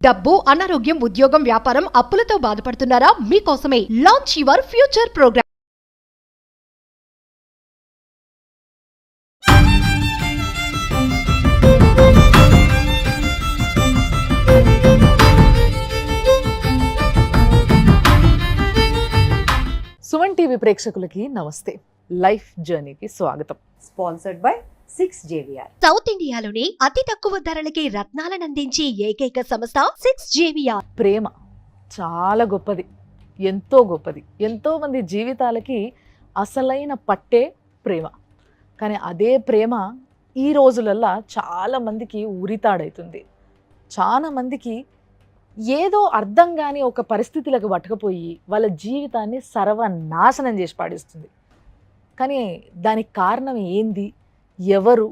డబ్బు, అనారోగ్యం, ఉద్యోగం, వ్యాపారం, అప్పులతో బాధపడుతున్నారా? మీకోసమే launch your future programme. Suman TV ప్రేక్షకులకి నమస్తే. లైఫ్ జర్నీకి స్వాగతం. Sponsored by 6JVR. సౌత్ ఇండియాలోనే అతి తక్కువ ధరలకి రత్నాలను అందించే ఏకైక సంస్థ 6JVR. ప్రేమ చాలా గొప్పది, ఎంతో గొప్పది. ఎంతో మంది జీవితాలకి అసలైన పట్టే ప్రేమ. కానీ అదే ప్రేమ ఈ రోజులల్లా చాలా మందికి ఉరితాడవుతుంది. చాలా మందికి ఏదో అర్థం కాని ఒక పరిస్థితులకు పట్టుకుపోయి వాళ్ళ జీవితాన్ని సర్వనాశనం చేసి పాడిస్తుంది. కానీ దానికి కారణం ఏంది, ఎవరు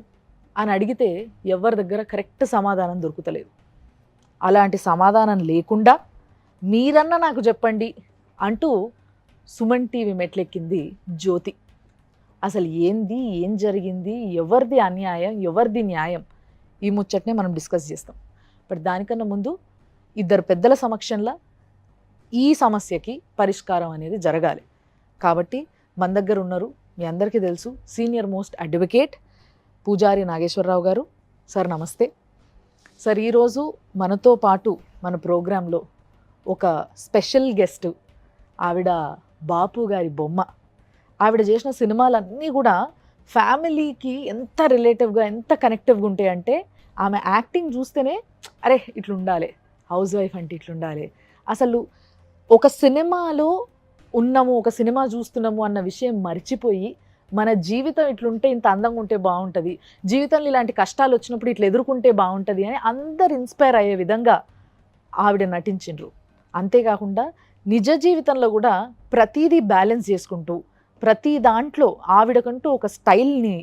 అని అడిగితే ఎవరి దగ్గర కరెక్ట్ సమాధానం దొరుకుతలేదు. అలాంటి సమాధానం లేకుండా మీరన్నా నాకు చెప్పండి అంటూ సుమన్ టీవీ మెట్లెక్కింది జ్యోతి. అసలు ఏంది, ఏం జరిగింది, ఎవరిది అన్యాయం, ఎవరిది న్యాయం, ఈ ముచ్చట్నే మనం డిస్కస్ చేస్తాం. బట్ దానికన్నా ముందు ఇద్దరు పెద్దల సమక్షంలో ఈ సమస్యకి పరిష్కారం అనేది జరగాలి. కాబట్టి మన దగ్గర ఉన్నారు, మీ అందరికీ తెలుసు, సీనియర్ మోస్ట్ అడ్వకేట్ పూజారి నాగేశ్వరరావు గారు. సార్ నమస్తే. సార్, ఈరోజు మనతో పాటు మన ప్రోగ్రాంలో ఒక స్పెషల్ గెస్ట్. ఆవిడ బాపు గారి బొమ్మ. ఆవిడ చేసిన సినిమాలన్నీ కూడా ఫ్యామిలీకి ఎంత రిలేటివ్గా, ఎంత కనెక్టివ్గా ఉంటాయంటే ఆమె యాక్టింగ్ చూస్తేనే అరే ఇట్లుండాలి, హౌస్ వైఫ్ అంటే ఇట్లుండాలి. అసలు ఒక సినిమాలో ఉన్నాము, ఒక సినిమా చూస్తున్నాము అన్న విషయం మర్చిపోయి మన జీవితం ఇట్లుంటే ఇంత అందంగా ఉంటే బాగుంటుంది, జీవితంలో ఇలాంటి కష్టాలు వచ్చినప్పుడు ఇట్లా ఎదుర్కొంటే బాగుంటుంది అని అందరు ఇన్స్పైర్ అయ్యే విధంగా ఆవిడ నటించిండ్రు. అంతేకాకుండా నిజ జీవితంలో కూడా ప్రతిదీ బ్యాలెన్స్ చేసుకుంటూ, ప్రతి దాంట్లో ఆవిడకంటూ ఒక స్టైల్ని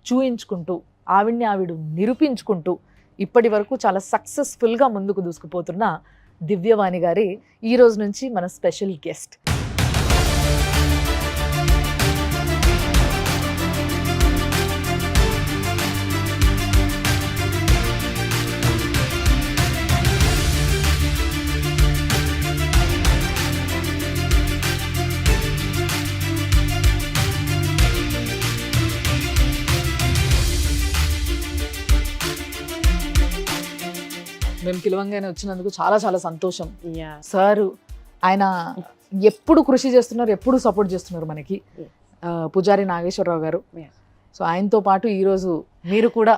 చూయించుకుంటూ, ఆవిడ నిరూపించుకుంటూ ఇప్పటి వరకు చాలా సక్సెస్ఫుల్గా ముందుకు దూసుకుపోతున్న దివ్యవాణి గారి ఈ రోజు నుంచి మన స్పెషల్ గెస్ట్. మేము పిలవంగానే వచ్చినందుకు చాలా చాలా సంతోషం. సారు ఆయన ఎప్పుడు కృషి చేస్తున్నారు, ఎప్పుడు సపోర్ట్ చేస్తున్నారు మనకి, పూజారి నాగేశ్వరరావు గారు. సో ఆయనతో పాటు ఈరోజు మీరు కూడా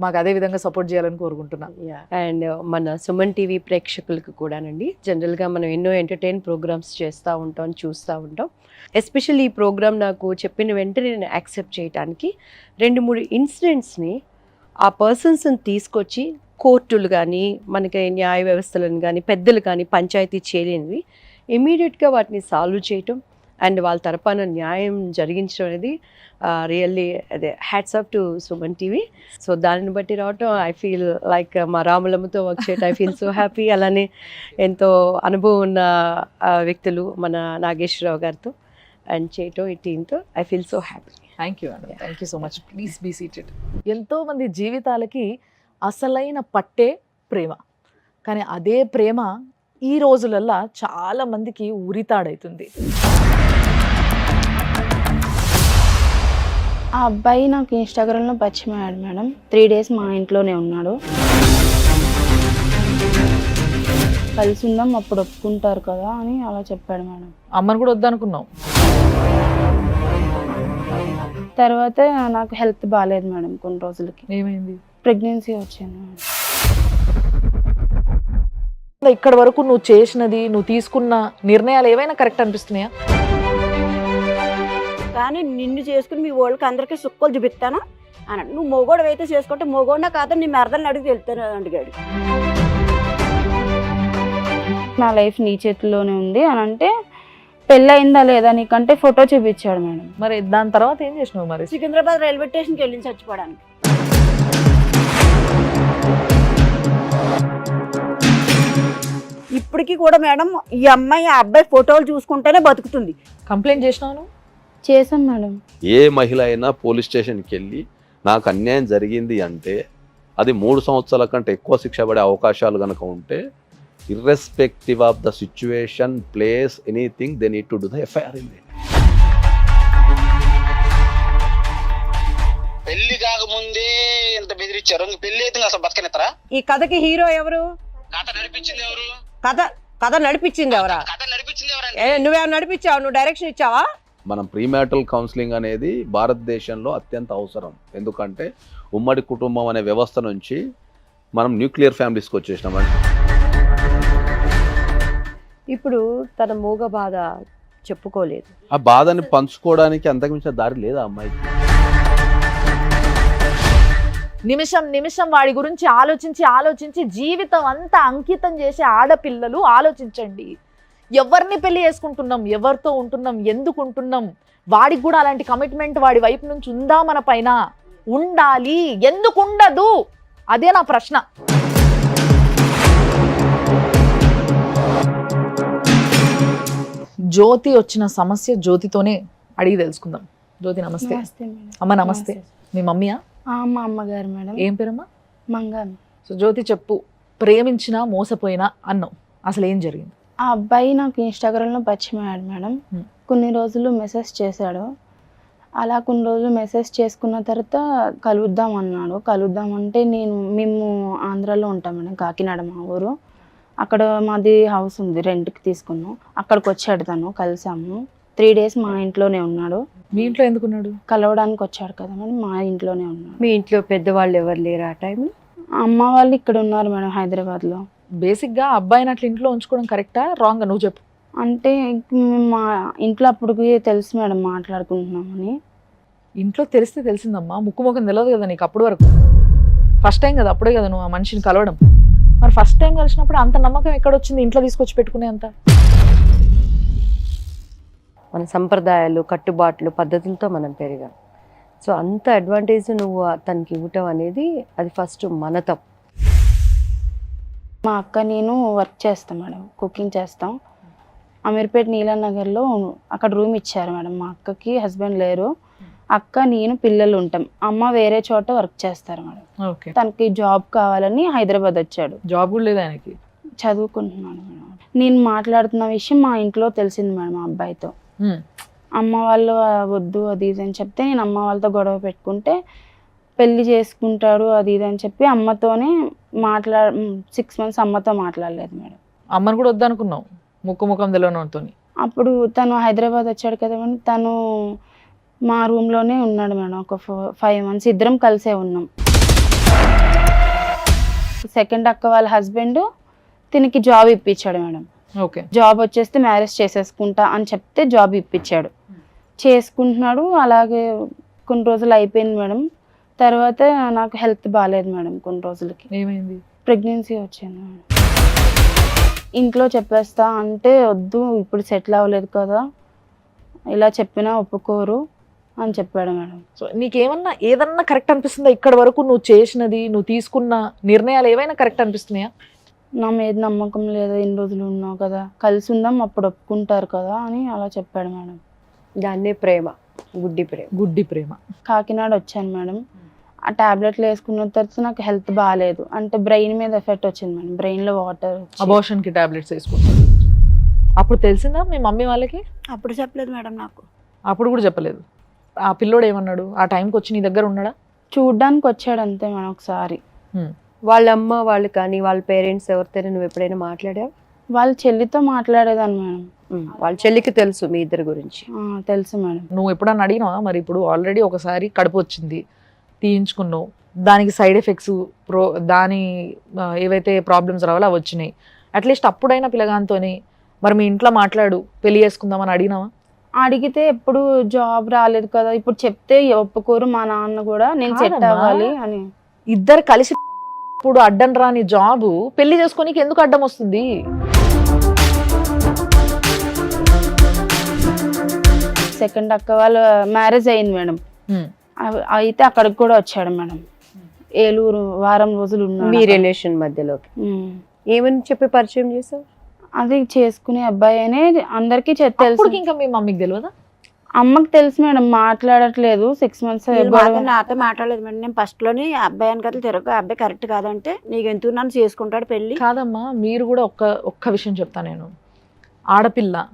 మాకు అదే విధంగా సపోర్ట్ చేయాలని కోరుకుంటున్నాను. అండ్ మన సుమన్ టీవీ ప్రేక్షకులకు కూడానండి, జనరల్గా మనం ఎన్నో ఎంటర్టైన్ ప్రోగ్రామ్స్ చేస్తూ ఉంటాం, చూస్తూ ఉంటాం. ఎస్పెషల్లీ ఈ ప్రోగ్రామ్ నాకు చెప్పిన వెంటనే నేను యాక్సెప్ట్ చేయడానికి 2-3 ఇన్సిడెంట్స్ని ఆ పర్సన్స్ని తీసుకొచ్చి కోర్టులు కానీ, మనకి న్యాయ వ్యవస్థలను కానీ, పెద్దలు కానీ పంచాయతీ చేయలేనివి ఇమీడియట్గా వాటిని సాల్వ్ చేయటం అండ్ వాళ్ళ తరపున న్యాయం జరిగించడం అనేది రియల్లీ అదే hats off to Suman TV. So దానిని బట్టి రావటం ఐ ఫీల్ లైక్ మా రాములమ్మతో వర్క్ చేయటం ఐ ఫీల్ సో హ్యాపీ. అలానే ఎంతో అనుభవం ఉన్న వ్యక్తులు మన నాగేశ్వరరావు గారితో అండ్ చేయటం ఈ టీంతో I feel so happy. Thank you అండి, thank you so much. Please be seated. ఎంతోమంది జీవితాలకి అసలైన పట్టే ప్రేమ. కానీ అదే ప్రేమ ఈ రోజులల్లా చాలా మందికి ఉరితాడవుతుంది. ఆ అబ్బాయి నాకు ఇన్స్టాగ్రామ్లో పరిచయం అయ్యాడు మేడం. 3 days మా ఇంట్లోనే ఉన్నాడు. కలిసి ఉందాం, అప్పుడు ఒప్పుకుంటారు కదా అని అలా చెప్పాడు మేడం. అమ్మని కూడా వద్దనుకున్నావు. తర్వాత నాకు హెల్త్ బాగాలేదు మేడం. కొన్ని రోజులకి ఏమైంది? ప్రెగ్నెన్సీ వచ్చింది మేడం. ఇక్కడ వరకు నువ్వు చేసినది, నువ్వు తీసుకున్న నిర్ణయాలు ఏవైనా కరెక్ట్ అనిపిస్తున్నాయా? కానీ నిన్ను చేసుకుని మీ వాళ్ళకి అందరికీ సుక్కలు చూపిస్తాను అన్నాడు. నువ్వు మొగోడు అయితే చేసుకుంటే మొగోడినా కాదు నీ మెరదల్ని అడిగి వెళ్తాను అడిగాడు. నా లైఫ్ నీ చేతిలోనే ఉంది అని అంటే, పెళ్ళి అయిందా లేదా నీకంటే ఫోటో చూపించాడు మేడం. మరి దాని తర్వాత ఏం చేసినావు? మరి సికింద్రాబాద్ రైల్వే స్టేషన్కి వెళ్ళి చచ్చిపోవడానికి. ఇప్పటికీ కూడా మేడం ఈ అమ్మాయి ఆ అబ్బాయి ఫోటోలు చూసుకుంటేనే బతుకుతుంది. కంప్లైంట్ చేసినావు? చేశాను మేడం. ఏ మహిళ అయినా పోలీస్ స్టేషన్కి వెళ్ళి నాకు అన్యాయం జరిగింది అంటే అది 3 సంవత్సరాల కంటే ఎక్కువ శిక్ష పడే అవకాశాలు కనుక ఉంటే irrespective of the situation, place, anything, they need to do the FIR in it. పెళ్లి కాకముందే ఇంత బెదిరించారు, ఇంక పెళ్లి అయితే అసలు బతకనిస్తారా? ఈ కథకి హీరో ఎవరు? కథ నడిపించింది ఎవరు? కథ నడిపించింది ఎవరా? కథ నడిపించింది ఎవరండి? నువ్వేమైనా నడిపించావు? నువ్వు డైరెక్షన్ ఇచ్చావా? మనం ప్రీమ్యాటల్ కౌన్సిలింగ్ అనేది భారతదేశంలో అత్యంత అవసరం. ఎందుకంటే ఉమ్మడి కుటుంబం అనే వ్యవస్థ నుంచి మనం న్యూక్లియర్ ఫ్యామిలీస్కి వచ్చేసినామండి. ఇప్పుడు తన మూగ బాధ చెప్పుకోలేదు. ఆ బాధని పంచుకోవడానికి అంతకుమించిన దారి లేదా అమ్మాయికి? నిమిషం నిమిషం వాడి గురించి ఆలోచించి జీవితం అంతా అంకితం చేసే ఆడపిల్లలు ఆలోచించండి. ఎవరిని పెళ్లి చేసుకుంటున్నాం, ఎవరితో ఉంటున్నాం, ఎందుకు ఉంటున్నాం, వాడికి కూడా అలాంటి కమిట్మెంట్ వాడి వైపు నుంచి ఉందా? మన పైన ఉండాలి. ఎందుకు ఉండదు? అదే నా ప్రశ్న. జ్యోతి వచ్చిన సమస్య జ్యోతితోనే అడిగి తెలుసుకుందాం. జ్యోతి నమస్తే. అమ్మ నమస్తే. మీ మమ్మీయా? మా అమ్మగారు మేడం. ఏం పేరమ్మా? మంగాను. సో జ్యోతి చెప్పు, ప్రేమించినా మోసపోయినా అన్నావు, అసలు ఏం జరిగింది? ఆ అబ్బాయి నాకు ఇన్స్టాగ్రామ్లో పరిచయం అయ్యాడు మేడం. కొన్ని రోజులు మెసేజ్ చేశాడు. అలా కొన్ని రోజులు మెసేజ్ చేసుకున్న తర్వాత కలుద్దాం అన్నాడు. కలుద్దామంటే మేము ఆంధ్రాలో ఉంటాం మేడం, కాకినాడ మా ఊరు. అక్కడ మాది హౌస్ ఉంది, రెంట్కి తీసుకున్నాం. అక్కడికి వచ్చాడు తను, కలిసాము. 3 days మా ఇంట్లోనే ఉన్నాడు. మీ ఇంట్లో ఎందుకున్నాడు? కలవడానికి వచ్చాడు కదా మేడం, మా ఇంట్లోనే ఉన్నాడు. మీ ఇంట్లో పెద్దవాళ్ళు ఎవరు లేరు ఆ టైంలో? అమ్మ వాళ్ళు ఇక్కడ ఉన్నారు మేడం, హైదరాబాద్లో. బేసిక్గా అబ్బాయిని అట్లా ఇంట్లో ఉంచుకోవడం కరెక్టా రాంగ్? నువ్వు చెప్పు. అంటే మా ఇంట్లో అప్పటికి తెలుసు మేడం మాట్లాడుకుంటున్నామని. ఇంట్లో తెలిస్తే తెలిసిందమ్మా, ముక్కు ముఖం తెలియదు కదా నీకు అప్పటి వరకు. ఫస్ట్ టైం కదా, అప్పుడే కదా నువ్వు ఆ మనిషిని కలవడం. మరి ఫస్ట్ టైం కలిసినప్పుడు అంత నమ్మకం ఎక్కడొచ్చింది ఇంట్లో తీసుకొచ్చి పెట్టుకునే అంత? మన సంప్రదాయాలు, కట్టుబాట్లు, పద్ధతులతో మనం పెరిగాం. సో అంత అడ్వాంటేజ్ నువ్వు తనకి ఇవ్వటం అనేది అది ఫస్ట్ మన తప్పు. మా అక్క నేను వర్క్ చేస్తాం మేడం, కుకింగ్ చేస్తాం. అమీర్పేట నీలానగర్లో అక్కడ రూమ్ ఇచ్చారు మేడం. మా అక్కకి హస్బెండ్ లేరు, అక్క నేను పిల్లలు ఉంటాం. అమ్మ వేరే చోట వర్క్ చేస్తారు మేడం. ఓకే. తనకి జాబ్ కావాలని హైదరాబాద్ వచ్చాడు. జాబ్ కూడా లేదు ఆయనకి? చదువుకుంటున్నాడు మేడం. నేను మాట్లాడుతున్న విషయం మా ఇంట్లో తెలిసింది మేడం ఆ అబ్బాయితో. అమ్మ వాళ్ళు వద్దు అది ఇది అని చెప్తే నేను అమ్మ వాళ్ళతో గొడవ పెట్టుకుంటే పెళ్లి చేసుకుంటాడు అది ఇది అని చెప్పి అమ్మతోనే 6 months అమ్మతో మాట్లాడలేదు మేడం. అమ్మని కూడా వద్దనుకున్నావు ముక్కు ముఖం తెలియనితో? అప్పుడు తను హైదరాబాద్ వచ్చాడు కదా మేడం, తను మా రూమ్లోనే ఉన్నాడు మేడం. ఒక 5 months ఇద్దరం కలిసే ఉన్నాం. సెకండ్ అక్క వాళ్ళ హస్బెండ్ తినికి జాబ్ ఇప్పించాడు మేడం. ఓకే. జాబ్ వచ్చేస్తే మ్యారేజ్ చేసేసుకుంటా అని చెప్తే జాబ్ ఇప్పించాడు, చేసుకుంటున్నాడు. అలాగే కొన్ని రోజులు అయిపోయింది మేడం. తర్వాత నాకు హెల్త్ బాగాలేదు మేడం. కొన్ని రోజులకి ఏమైంది? ప్రెగ్నెన్సీ వచ్చింది మేడం. ఇంట్లో చెప్పేస్తా అంటే వద్దు, ఇప్పుడు సెటిల్ అవ్వలేదు కదా, ఇలా చెప్పినా ఒప్పుకోరు అని చెప్పాడు మేడం. సో నీకేమన్నా ఏదన్నా కరెక్ట్ అనిపిస్తుందా? ఇక్కడ వరకు నువ్వు చేసినది, నువ్వు తీసుకున్న నిర్ణయాలు ఏవైనా కరెక్ట్ అనిపిస్తున్నాయా? నా మీద నమ్మకం లేదా, ఇన్ని రోజులు ఉన్నావు కదా, కలిసి ఉందాం, అప్పుడు ఒప్పుకుంటారు కదా అని అలా చెప్పాడు మేడం. దాన్నే ప్రేమ, గుడ్డి ప్రేమ. గుడ్డి ప్రేమ. కాకినాడ వచ్చాను మేడం. ఆ టాబ్లెట్లు వేసుకున్న తర్వాత నాకు హెల్త్ బాగాలేదు, అంటే బ్రెయిన్ మీద ఎఫెక్ట్ వచ్చింది మేడం. బ్రెయిన్లో వాటర్. అబార్షన్కి టాబ్లెట్స్ వేసుకుంటాను. అప్పుడు తెలిసిందా మీ మమ్మీ వాళ్ళకి? అప్పుడు చెప్పలేదు మేడం నాకు. అప్పుడు కూడా చెప్పలేదు. ఆ పిల్లోడు ఏమన్నాడు? ఆ టైంకి వచ్చి నీ దగ్గర ఉన్నాడా? చూడ్డానికి వచ్చాడు అంతే మేడం ఒకసారి. వాళ్ళ అమ్మ వాళ్ళు కానీ వాళ్ళ పేరెంట్స్ ఎవరితో నువ్వు ఎప్పుడైనా మాట్లాడావు? వాళ్ళ చెల్లితో మాట్లాడేదాన్ని మేడం. వాళ్ళ చెల్లికి తెలుసు మీ ఇద్దరి గురించి? తెలుసు మేడం. నువ్వు ఎప్పుడన్నా అడిగినావా? మరి ఇప్పుడు ఆల్రెడీ ఒకసారి కడుపు వచ్చింది, తీయించుకున్నావు, దానికి సైడ్ ఎఫెక్ట్స్ దాని ఏవైతే ప్రాబ్లమ్స్ రావాలో అవి వచ్చినాయి. అట్లీస్ట్ అప్పుడైనా పిల్లగానితోని మరి మీ ఇంట్లో మాట్లాడు పెళ్లి చేసుకుందామని అడిగినావా? అడిగితే ఎప్పుడు జాబ్ రాలేదు కదా, ఇప్పుడు చెప్తే ఒప్పుకోరు మా నాన్న కూడా, నేను సెట్ అవ్వాలి అని. ఇద్దరు కలిసి ఇప్పుడు అడ్డం రాని జాబు పెళ్లి చేసుకోనికి ఎందుకు అడ్డం వస్తుంది? సెకండ్ అక్క వాళ్ళ మ్యారేజ్ అయింది మేడం. అయితే అక్కడికి కూడా వచ్చాడు మేడం. ఏలూరు వారం రోజులు ఉన్నాడు. మీ రిలేషన్ మధ్యలోకి ఏమని చెప్పి పరిచయం చేసావు? అది చేసుకునే అబ్బాయి అనే అందరికీ తెలుసు. ఇంకా మీ మమ్మీకి తెలియదా? అమ్మకి తెలుసు మేడం, మాట్లాడట్లేదు 6 months వీళ్ళు మాత్రం నాతో మాట్లాడలేదు మేడం. నేను ఫస్ట్లోని అబ్బాయి వెనకాల తిరగ, అబ్బాయి కరెక్ట్ కాదంటే నీకు ఎందుకు నన్ను చేసుకుంటాడు పెళ్ళి. కాదమ్మా, మీరు కూడా ఒక్క విషయం చెప్తా నేను. ఆడపిల్ల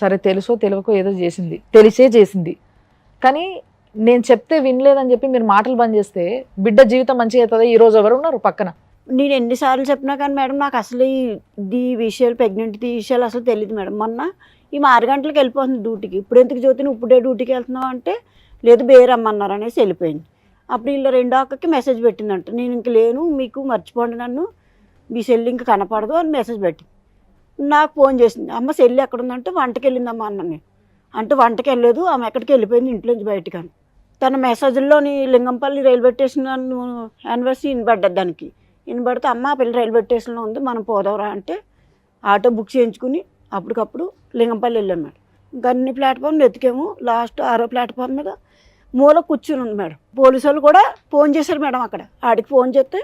సరే తెలుసో తెలియకో ఏదో చేసింది, తెలిసే చేసింది, కానీ నేను చెప్తే వినలేదని చెప్పి మీరు మాటలు బంద్ చేస్తే బిడ్డ జీవితం మంచిగా అవుతుంది. ఈ రోజు ఎవరు ఉన్నారు పక్కన? నేను ఎన్నిసార్లు చెప్పినా కానీ మేడం నాకు అసలు ఈ విషయాలు ప్రెగ్నెంట్ విషయాలు అసలు తెలియదు మేడం. మొన్న ఈ 6 గంటలకు వెళ్ళిపోతుంది డ్యూటీకి. ఇప్పుడు ఎందుకు జ్యోతిని ఇప్పుడే డ్యూటీకి వెళ్తున్నావు అంటే లేదు బేరమ్మన్నారు అనేసి వెళ్ళిపోయింది. అప్పుడు వీళ్ళు 2వ అక్కకి మెసేజ్ పెట్టిందంట, నేను ఇంక లేను మీకు మర్చిపోండి నన్ను, మీ సెల్ ఇంక కనపడదు అని మెసేజ్ పెట్టింది. నాకు ఫోన్ చేసింది, అమ్మ సెల్ ఎక్కడ ఉందంటే వంటకి వెళ్ళిందమ్మా అన్నాను నేను. అంటే వంటకి వెళ్ళలేదు, ఆమె ఎక్కడికి వెళ్ళిపోయింది ఇంట్లోంచి బయటకు అని. తన మెసేజ్లోని లింగంపల్లి రైల్వే స్టేషన్ యానివర్సరీ వినబడ్డది దానికి. వినబడితే అమ్మ పిల్ల రైల్వే స్టేషన్లో ఉంది మనం పోదావరా అంటే ఆటో బుక్ చేయించుకుని అప్పటికప్పుడు లింగంపల్లి వెళ్ళాం మేడం. ఇంకా అన్ని ప్లాట్ఫామ్లు ఎతికాము. లాస్ట్ 6వ ప్లాట్ఫామ్ మీద మూల కూర్చుని ఉంది మేడం. పోలీసు వాళ్ళు కూడా ఫోన్ చేశారు మేడం. అక్కడ ఆడికి ఫోన్ చేస్తే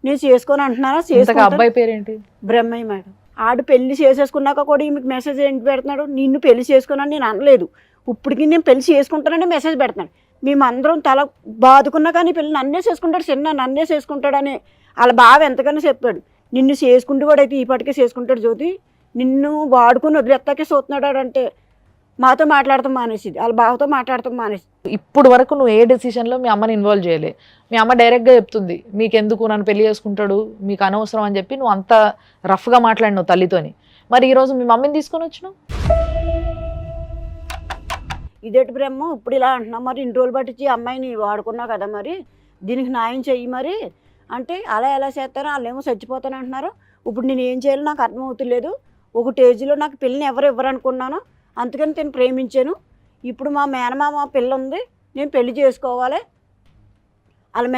నేను చేసుకొని అంటున్నారా, అబ్బాయి పేరేంటి? బ్రహ్మయ్య మేడం. ఆడు పెళ్లి చేసేసుకున్నాక కూడా ఈమెకి మెసేజ్ ఏంటి పెడుతున్నాడు, నిన్ను పెళ్లి చేసుకున్నాను నేను అనలేదు, ఇప్పటికి నేను పెళ్లి చేసుకుంటానని మెసేజ్ పెడుతున్నాడు. మేమందరం తల బాదుకున్నా కానీ పెళ్ళి నన్నే చేసుకుంటాడు, చిన్న నన్నే చేసుకుంటాడని వాళ్ళ బావ ఎంతకన్నా చెప్పాడు. నిన్ను చేసుకుంటూ కూడా అయితే ఈపాటికే చేసుకుంటాడు జ్యోతి, నిన్ను వాడుకుని వదిలేస్తాకే చూస్తున్నాడు అంటే మాతో మాట్లాడతాం మానేసి, వాళ్ళ బావతో మాట్లాడతాం మానేసి. ఇప్పుడు వరకు నువ్వు ఏ డెసిషన్లో మీ అమ్మని ఇన్వాల్వ్ చేయలే. మీ అమ్మ డైరెక్ట్గా చెప్తుంది మీకు ఎందుకు నన్ను పెళ్లి చేసుకుంటాడు, మీకు అనవసరం అని చెప్పి నువ్వు అంత రఫ్గా మాట్లాడినావు తల్లితోని. మరి ఈరోజు మీ మమ్మీని తీసుకొని వచ్చినావు. ఇదేటి బ్రహ్మ ఇప్పుడు ఇలా అంటున్నావు, మరి ఇన్ని రోజులు పట్టించి అమ్మాయిని వాడుకున్నావు కదా, మరి దీనికి న్యాయం చెయ్యి మరి అంటే అలా ఎలా చేస్తారో వాళ్ళేమో చచ్చిపోతాను అంటున్నారు. ఇప్పుడు నేను ఏం చేయాలో నాకు అర్థమవుతలేదు. ఒక స్టేజ్లో నాకు పిల్లని ఎవరు ఇవ్వరనుకున్నాను, అందుకని నేను ప్రేమించాను. ఇప్పుడు మా మేనమామ పిల్ల ఉంది, నేను పెళ్లి చేసుకోవాలి. వాళ్ళ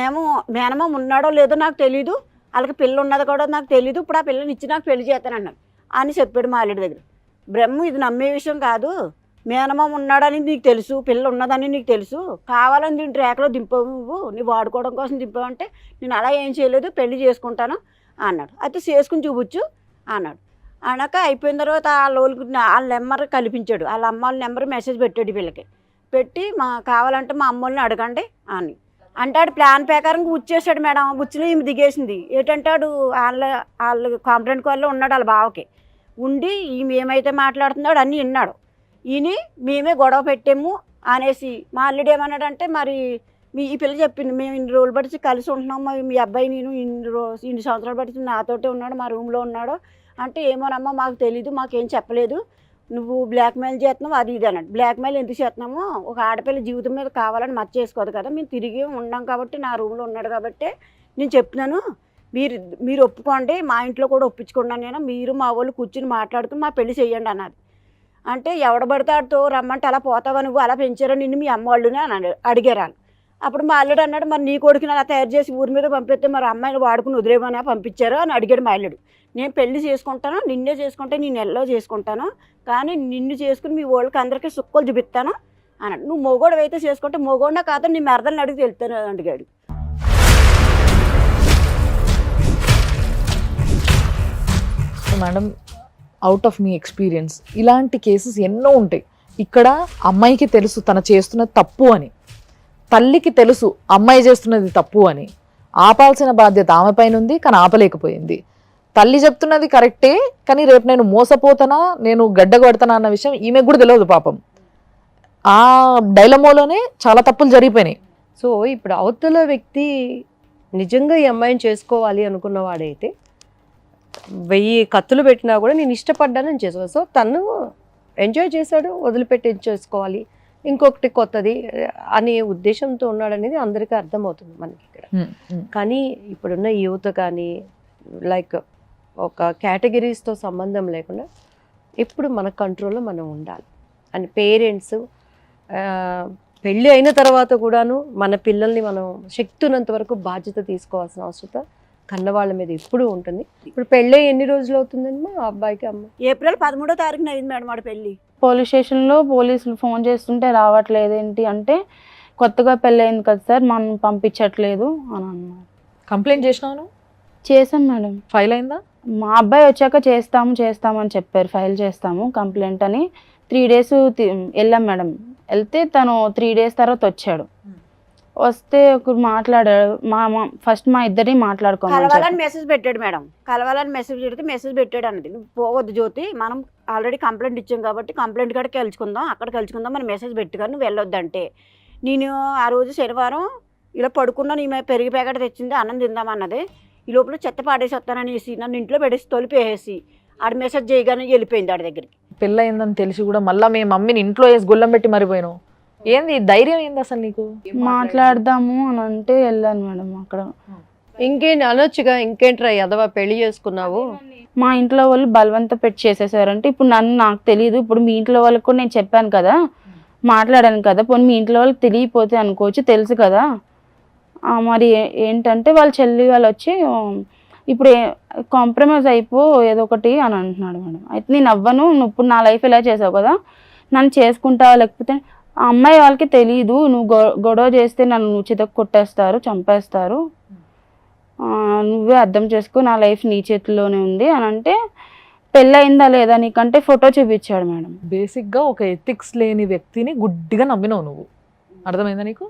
మేనమామ ఉన్నాడో లేదో నాకు తెలీదు, వాళ్ళకి పిల్ల ఉన్నది కూడా నాకు తెలీదు. ఇప్పుడు ఆ పిల్లని ఇచ్చి నాకు పెళ్లి చేస్తానన్నాను అని చెప్పాడు మా అల్లుడి దగ్గర. బ్రహ్మ ఇది నమ్మే విషయం కాదు, మేనమామ ఉన్నాడని నీకు తెలుసు, పిల్ల ఉన్నదని నీకు తెలుసు, కావాలని దీని ట్రాక్లో దింపావు నువ్వు, నీ వాడుకోవడం కోసం దింపావంటే నేను అలా ఏం చేయలేదు, పెళ్లి చేసుకుంటాను అన్నాడు. అయితే చేసుకుని చూపించు అన్నాడు. అనక అయిపోయిన తర్వాత వాళ్ళ నెంబర్ కల్పించాడు, వాళ్ళ అమ్మ వాళ్ళ నెంబర్ మెసేజ్ పెట్టాడు పిల్లకి. పెట్టి కావాలంటే మా అమ్మ వాళ్ళని అడగండి అని అంటే ఆడు ప్లాన్ ప్రకారం గుచ్చేసాడు మేడం. గుచ్చిలో ఈమె దిగేసింది. ఏంటంటే ఆడు వాళ్ళు కాంప్లైంట్ కాల్లో ఉన్నాడు వాళ్ళ బావకి. ఉండి ఈమె ఏమైతే మాట్లాడుతున్నాడు అన్నీ విన్నాడు. ఈయన మేమే గొడవ పెట్టాము అనేసి మా అల్లుడు ఏమన్నాడంటే మరి ఈ పిల్ల చెప్పింది, మేము ఇన్ని రోజులు బట్టి కలిసి ఉంటున్నాము, మీ అబ్బాయి నేను ఇన్ని సంవత్సరాలు బట్టి నాతోటే ఉన్నాడు, మా రూమ్లో ఉన్నాడు అంటే ఏమోనమ్మా మాకు తెలీదు, మాకేం చెప్పలేదు, నువ్వు బ్లాక్మెయిల్ చేస్తున్నావు అది ఇది అన్నాడు. బ్లాక్మెయిల్ ఎందుకు చేస్తున్నాము, ఒక ఆడపిల్ల జీవితం మీద కావాలని మచ్చ చేసుకోదు కదా, మేము తిరిగి ఉన్నాం కాబట్టి నా రూమ్లో ఉన్నాడు కాబట్టి నేను చెప్తున్నాను, మీరు ఒప్పుకోండి, మా ఇంట్లో కూడా ఒప్పించుకున్నాను నేను, మీరు మా వాళ్ళు కూర్చుని మాట్లాడుకుని మా పెళ్లి చెయ్యండి అన్నది. అంటే ఎవడబడతాడుతో రమ్మంటే అలా పోతావా నువ్వు, అలా పెంచారా నిన్ను మీ అమ్మ వాళ్ళని అని అడిగారు. అప్పుడు మా అల్లుడు అన్నాడు, మరి నీ కొడుకుని అలా తయారు చేసి ఊరి మీద పంపిస్తే మరి అమ్మాయిని వాడుకుని వదిలేమని పంపించారు అని అడిగాడు మా అల్లుడు. నేను పెళ్లి చేసుకుంటాను, నిన్నే చేసుకుంటే నేను ఎల్లో చేసుకుంటాను, కానీ నిన్ను చేసుకుని మీ వాళ్ళకి అందరికీ సుక్కలు చూపిస్తాను అన్నాడు. నువ్వు మొగోడు అయితే చేసుకుంటే మొగోడినా కాదు నీ మెరదల్ని అడిగి వెళ్తాను అడిగాడు. Madam, out of me experience ఇలాంటి కేసెస్ ఎన్నో ఉంటాయి. ఇక్కడ అమ్మాయికి తెలుసు తను చేస్తున్నది తప్పు అని, తల్లికి తెలుసు అమ్మాయి చేస్తున్నది తప్పు అని, ఆపాల్సిన బాధ్యత ఆమె పైన ఉంది కానీ ఆపలేకపోయింది. తల్లి చెప్తున్నది కరెక్టే కానీ రేపు నేను మోసపోతానా, నేను గడ్డ కొడతానా అన్న విషయం ఈమెకు కూడా తెలియదు పాపం. ఆ డైలమోలోనే చాలా తప్పులు జరిగిపోయినాయి. సో ఇప్పుడు అవతల వ్యక్తి నిజంగా ఈ అమ్మాయిని చేసుకోవాలి అనుకున్నవాడైతే 1000 కత్తులు పెట్టినా కూడా నేను ఇష్టపడ్డానని చేసుకోవాలి. సో తను ఎంజాయ్ చేశాడు, వదిలిపెట్టి చేసుకోవాలి, ఇంకొకటి కొత్తది అనే ఉద్దేశంతో ఉన్నాడనేది అందరికీ అర్థమవుతుంది మనకి ఇక్కడ. కానీ ఇప్పుడున్న యువత కానీ లైక్ ఒక కేటగిరీస్తో సంబంధం లేకుండా ఎప్పుడు మన కంట్రోల్లో మనం ఉండాలి. అండ్ పేరెంట్స్ పెళ్ళి అయిన తర్వాత కూడాను మన పిల్లల్ని మనం శక్తి ఉన్నంత వరకు బాధ్యత తీసుకోవాల్సిన అవసరం కన్నవాళ్ళ మీద ఎప్పుడు ఉంటుంది. ఇప్పుడు పెళ్ళి ఎన్ని రోజులు అవుతుందండి మా అబ్బాయికి? అమ్మ ఏప్రిల్ 13వ తారీఖున అయింది మేడం వాడు పెళ్ళి. పోలీస్ స్టేషన్లో పోలీసులు ఫోన్ చేస్తుంటే రావట్లేదు ఏంటి అంటే కొత్తగా పెళ్ళి అయింది కదా సార్ మనం పంపించట్లేదు అని అన్నారు. కంప్లైంట్ చేసినాను? చేశాం మేడం. ఫైల్ అయిందా? మా అబ్బాయి వచ్చాక చేస్తామని చెప్పారు, ఫైల్ చేస్తాము కంప్లైంట్ అని. 3 days వెళ్ళాం మేడం. వెళ్తే తను 3 days తర్వాత వచ్చాడు. వస్తే ఒకరు మాట్లాడాడు, ఫస్ట్ మా ఇద్దరిని మాట్లాడుకోమని కలవాలని మెసేజ్ పెట్టాడు మేడం. కలవాలని మెసేజ్ పెడితే మెసేజ్ పెట్టాడు అన్నది, నువ్వు పోవద్దు జ్యోతి, మనం ఆల్రెడీ కంప్లైంట్ ఇచ్చాం కాబట్టి కంప్లైంట్ కాడికి కలుసుకుందాం, అక్కడ కలుసుకుందాం, మనం మెసేజ్ పెట్టుగా నువ్వు వెళ్ళొద్దంటే, నేను ఆ రోజు శనివారం ఇలా పడుకున్నాను, ఈమె పెరిగి ప్యాకెట్ తెచ్చింది, అన్నం తిందామన్నది, ఈ లోపల చెత్త పాడేసి వస్తాననేసి నన్ను ఇంట్లో పెట్టేసి తొలిపేసి ఆడ మెసేజ్ చేయగానే వెళ్ళిపోయింది ఆడి దగ్గరికి. పెళ్ళయిందని తెలిసి కూడా మళ్ళీ మీ మమ్మీని ఇంట్లో వేసి గుళ్ళం పెట్టి మరిపోయినావు. ఏంది ధైర్యం ఏంది అసలు నీకు? మాట్లాడదాము అని అంటే వెళ్ళాను మేడం. అక్కడ ఇంకేంటి అనొచ్చుగా, ఇంకేంట్రా ఎదవా పెళ్లి చేసుకున్నావు? మా ఇంట్లో వాళ్ళు బలవంత పెట్టి చేసేసారంటే ఇప్పుడు నాకు తెలియదు, ఇప్పుడు మీ ఇంట్లో వాళ్ళకి కూడా నేను చెప్పాను కదా, మాట్లాడాను కదా, పోనీ మీ ఇంట్లో వాళ్ళకి తెలియపోతే అనుకోవచ్చు, తెలుసు కదా. మరి ఏంటంటే వాళ్ళ చెల్లి వాళ్ళు వచ్చి ఇప్పుడు కాంప్రమైజ్ అయిపో ఏదో ఒకటి అని అంటున్నాడు మేడం. అయితే నేను అవ్వను, నువ్వు ఇప్పుడు నా లైఫ్ ఇలా చేసావు కదా, నన్ను చేసుకుంటావా, లేకపోతే ఆ అమ్మాయి వాళ్ళకి తెలియదు, నువ్వు గొడవ చేస్తే నన్ను చితక్ కొట్టేస్తారు, చంపేస్తారు, నువ్వే అర్థం చేసుకో, నా లైఫ్ నీ చేతిలోనే ఉంది అని అంటే, పెళ్ళయిందా లేదా నీకంటే ఫోటో చూపించాడు మేడం. బేసిక్గా ఒక ఎథిక్స్ లేని వ్యక్తిని గుడ్డిగా నమ్మినావు నువ్వు, అర్థమైందా నీకు?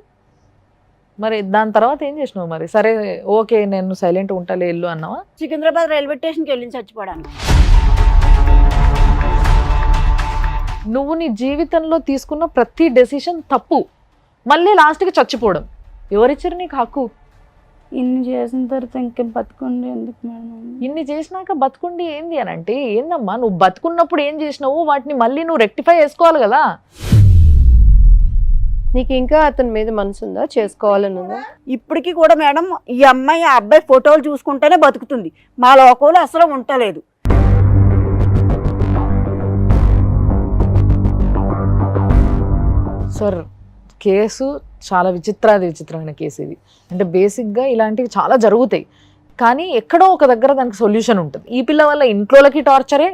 మరి దాని తర్వాత ఏం చేసినావు? మరి సరే ఓకే నేను సైలెంట్ ఉంటాలే ఇల్లు అన్నావా? సికింద్రాబాద్ రైల్వే స్టేషన్కి వెళ్ళి చచ్చిపోవడానికి. నువ్వు నీ జీవితంలో తీసుకున్న ప్రతి డెసిషన్ తప్పు, మళ్ళీ లాస్ట్కి చచ్చిపోవడం. ఎవరిచ్చారు నీకు హక్కు? ఇన్ని చేసిన తర్వాత ఇంకేం బతుకుండి ఎందుకు మేడం? ఇన్ని చేసినాక బతుకుండి ఏంది అని అంటే ఏందమ్మా? నువ్వు బతుకున్నప్పుడు ఏం చేసినావు వాటిని మళ్ళీ నువ్వు రెక్టిఫై చేసుకోవాలి కదా. నీకు ఇంకా అతని మీద మనసు ఉందా, చేసుకోవాలని ఉందా? ఇప్పటికీ కూడా మేడం ఈ అమ్మాయి ఆ అబ్బాయి ఫోటోలు చూసుకుంటేనే బతుకుతుంది, మా లోకంలో అసలు ఉండలేదు. సార్ కేసు చాలా విచిత్రమైన కేసు ఇది. అంటే బేసిక్గా ఇలాంటివి చాలా జరుగుతాయి, కానీ ఎక్కడో ఒక దగ్గర దానికి సొల్యూషన్ ఉంటుంది. ఈ పిల్ల వల్ల ఇంట్లోకి టార్చరే,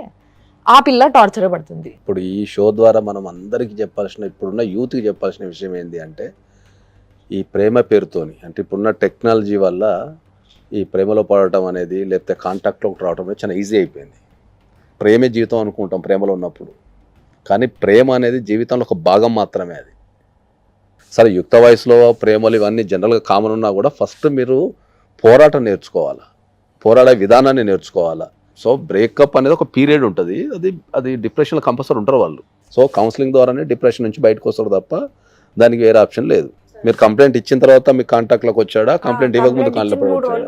ఆ పిల్ల టార్చరే పడుతుంది. ఇప్పుడు ఈ షో ద్వారా మనం అందరికీ చెప్పాల్సిన, ఇప్పుడున్న యూత్కి చెప్పాల్సిన విషయం ఏంటి అంటే, ఈ ప్రేమ పేరుతోని, అంటే ఇప్పుడున్న టెక్నాలజీ వల్ల ఈ ప్రేమలో పడటం అనేది, లేకపోతే కాంటాక్ట్లోకి రావడం అనేది చాలా ఈజీ అయిపోయింది. ప్రేమే జీవితం అనుకుంటాం ప్రేమలో ఉన్నప్పుడు, కానీ ప్రేమ అనేది జీవితంలో ఒక భాగం మాత్రమే. అది సరే యుక్త వయసులో ప్రేమలు ఇవన్నీ జనరల్గా కామన్ ఉన్నా కూడా ఫస్ట్ మీరు పోరాటం నేర్చుకోవాలా, పోరాడే విధానాన్ని నేర్చుకోవాలా. సో బ్రేకప్ అనేది ఒక పీరియడ్ ఉంటుంది, అది డిప్రెషన్లో కంపల్సరీ ఉంటారు వాళ్ళు. సో కౌన్సిలింగ్ ద్వారానే డిప్రెషన్ నుంచి బయటకు వస్తారు తప్ప దానికి వేరే ఆప్షన్ లేదు. మీరు కంప్లైంట్ ఇచ్చిన తర్వాత మీకు కాంటాక్ట్లోకి వచ్చాడా, కంప్లైంట్ ఇవ్వకముందు కాంటాక్ట్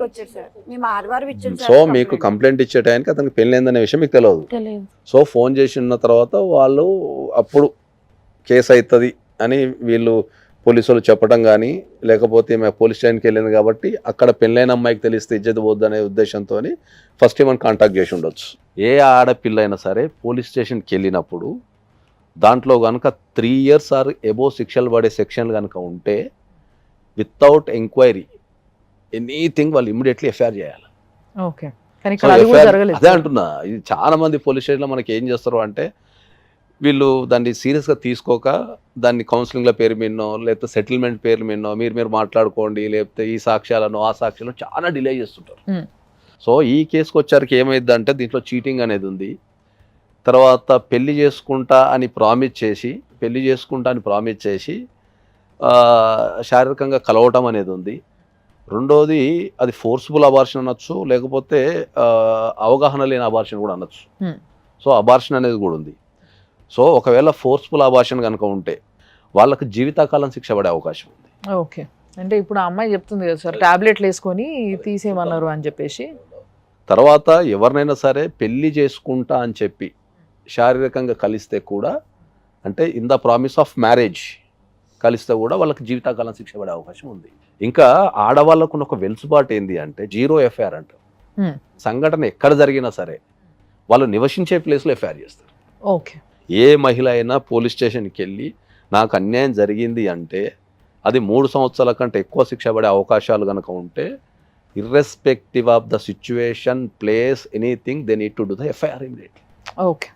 వచ్చాడా? సో మీకు కంప్లైంట్ ఇచ్చే టైంకి అతనికి పెళ్ళైందనే విషయం మీకు తెలియదు. సో ఫోన్ చేసి ఉన్న తర్వాత వాళ్ళు అప్పుడు కేసు అవుతుంది అని వీళ్ళు పోలీసులు చెప్పడం కానీ, లేకపోతే ఈమె పోలీస్ స్టేషన్కి వెళ్ళింది కాబట్టి అక్కడ పెళ్ళైన అమ్మాయికి తెలిస్తే ఇజ్జత్ పోద్దు అనే ఉద్దేశంతో ఫస్ట్ ఏమైనా కాంటాక్ట్ చేసి ఉండొచ్చు. ఏ ఆడపిల్ల అయినా సరే పోలీస్ స్టేషన్కి వెళ్ళినప్పుడు దాంట్లో కనుక 3 years ఆర్ ఎబో శిక్షలు పడే సెక్షన్లు కనుక ఉంటే వితౌట్ ఎంక్వైరీ ఎనీథింగ్ వాళ్ళు ఇమ్మీడియట్లీ ఎఫ్ఐఆర్ చేయాలి. ఓకే, కానీ ఇక్కడ అది కూడా జరగలేదు. అదే అంటున్నా, ఇది చాలా మంది పోలీస్ స్టేషన్లో మనకి ఏం చేస్తారు అంటే, వీళ్ళు దాన్ని సీరియస్గా తీసుకోక దాన్ని కౌన్సిలింగ్ల పేరు మీదనో లేకపోతే సెటిల్మెంట్ పేరు మీదనో మీరు మాట్లాడుకోండి, లేకపోతే ఈ సాక్ష్యాలను ఆ సాక్ష్యాలను చాలా డిలే చేస్తుంటారు. సో ఈ కేసుకు వచ్చారికి ఏమైంది అంటే, దీంట్లో చీటింగ్ అనేది ఉంది. తర్వాత పెళ్లి చేసుకుంటా అని ప్రామిస్ చేసి శారీరకంగా కలవటం అనేది ఉంది. రెండోది అది ఫోర్స్ఫుల్ అబార్షన్ అనొచ్చు, లేకపోతే అవగాహన లేని అబార్షన్ కూడా అనొచ్చు. సో అబార్షన్ అనేది కూడా ఉంది. సో ఒకవేళ ఫోర్స్ఫుల్ అబార్షన్ కనుక ఉంటే వాళ్ళకి జీవితకాలం శిక్ష పడే అవకాశం ఉంది. ఓకే, అంటే ఇప్పుడు ఆ అమ్మాయి చెప్తుంది కదా సార్, టాబ్లెట్లు వేసుకొని తీసేయమన్నారు అని చెప్పేసి. తర్వాత ఎవరినైనా సరే పెళ్లి చేసుకుంటా అని చెప్పి శారీరకంగా కలిస్తే కూడా, అంటే in the promise of marriage కలిస్తే కూడా వాళ్ళకి జీవితకాలం శిక్ష పడే అవకాశం ఉంది. ఇంకా ఆడవాళ్ళకున్న ఒక వెలుసుబాటు ఏంది అంటే 0 ఎఫ్ఐఆర్ అంటారు. సంఘటన ఎక్కడ జరిగినా సరే వాళ్ళు నివసించే ప్లేస్లో ఎఫ్ఐఆర్ చేస్తారు. ఓకే, ఏ మహిళ అయినా పోలీస్ స్టేషన్కి వెళ్ళి నాకు అన్యాయం జరిగింది అంటే అది 3 సంవత్సరాల కంటే ఎక్కువ శిక్ష పడే అవకాశాలు కనుక ఉంటే, irrespective of the situation, place, anything, they need to do the FIR immediately. Okay.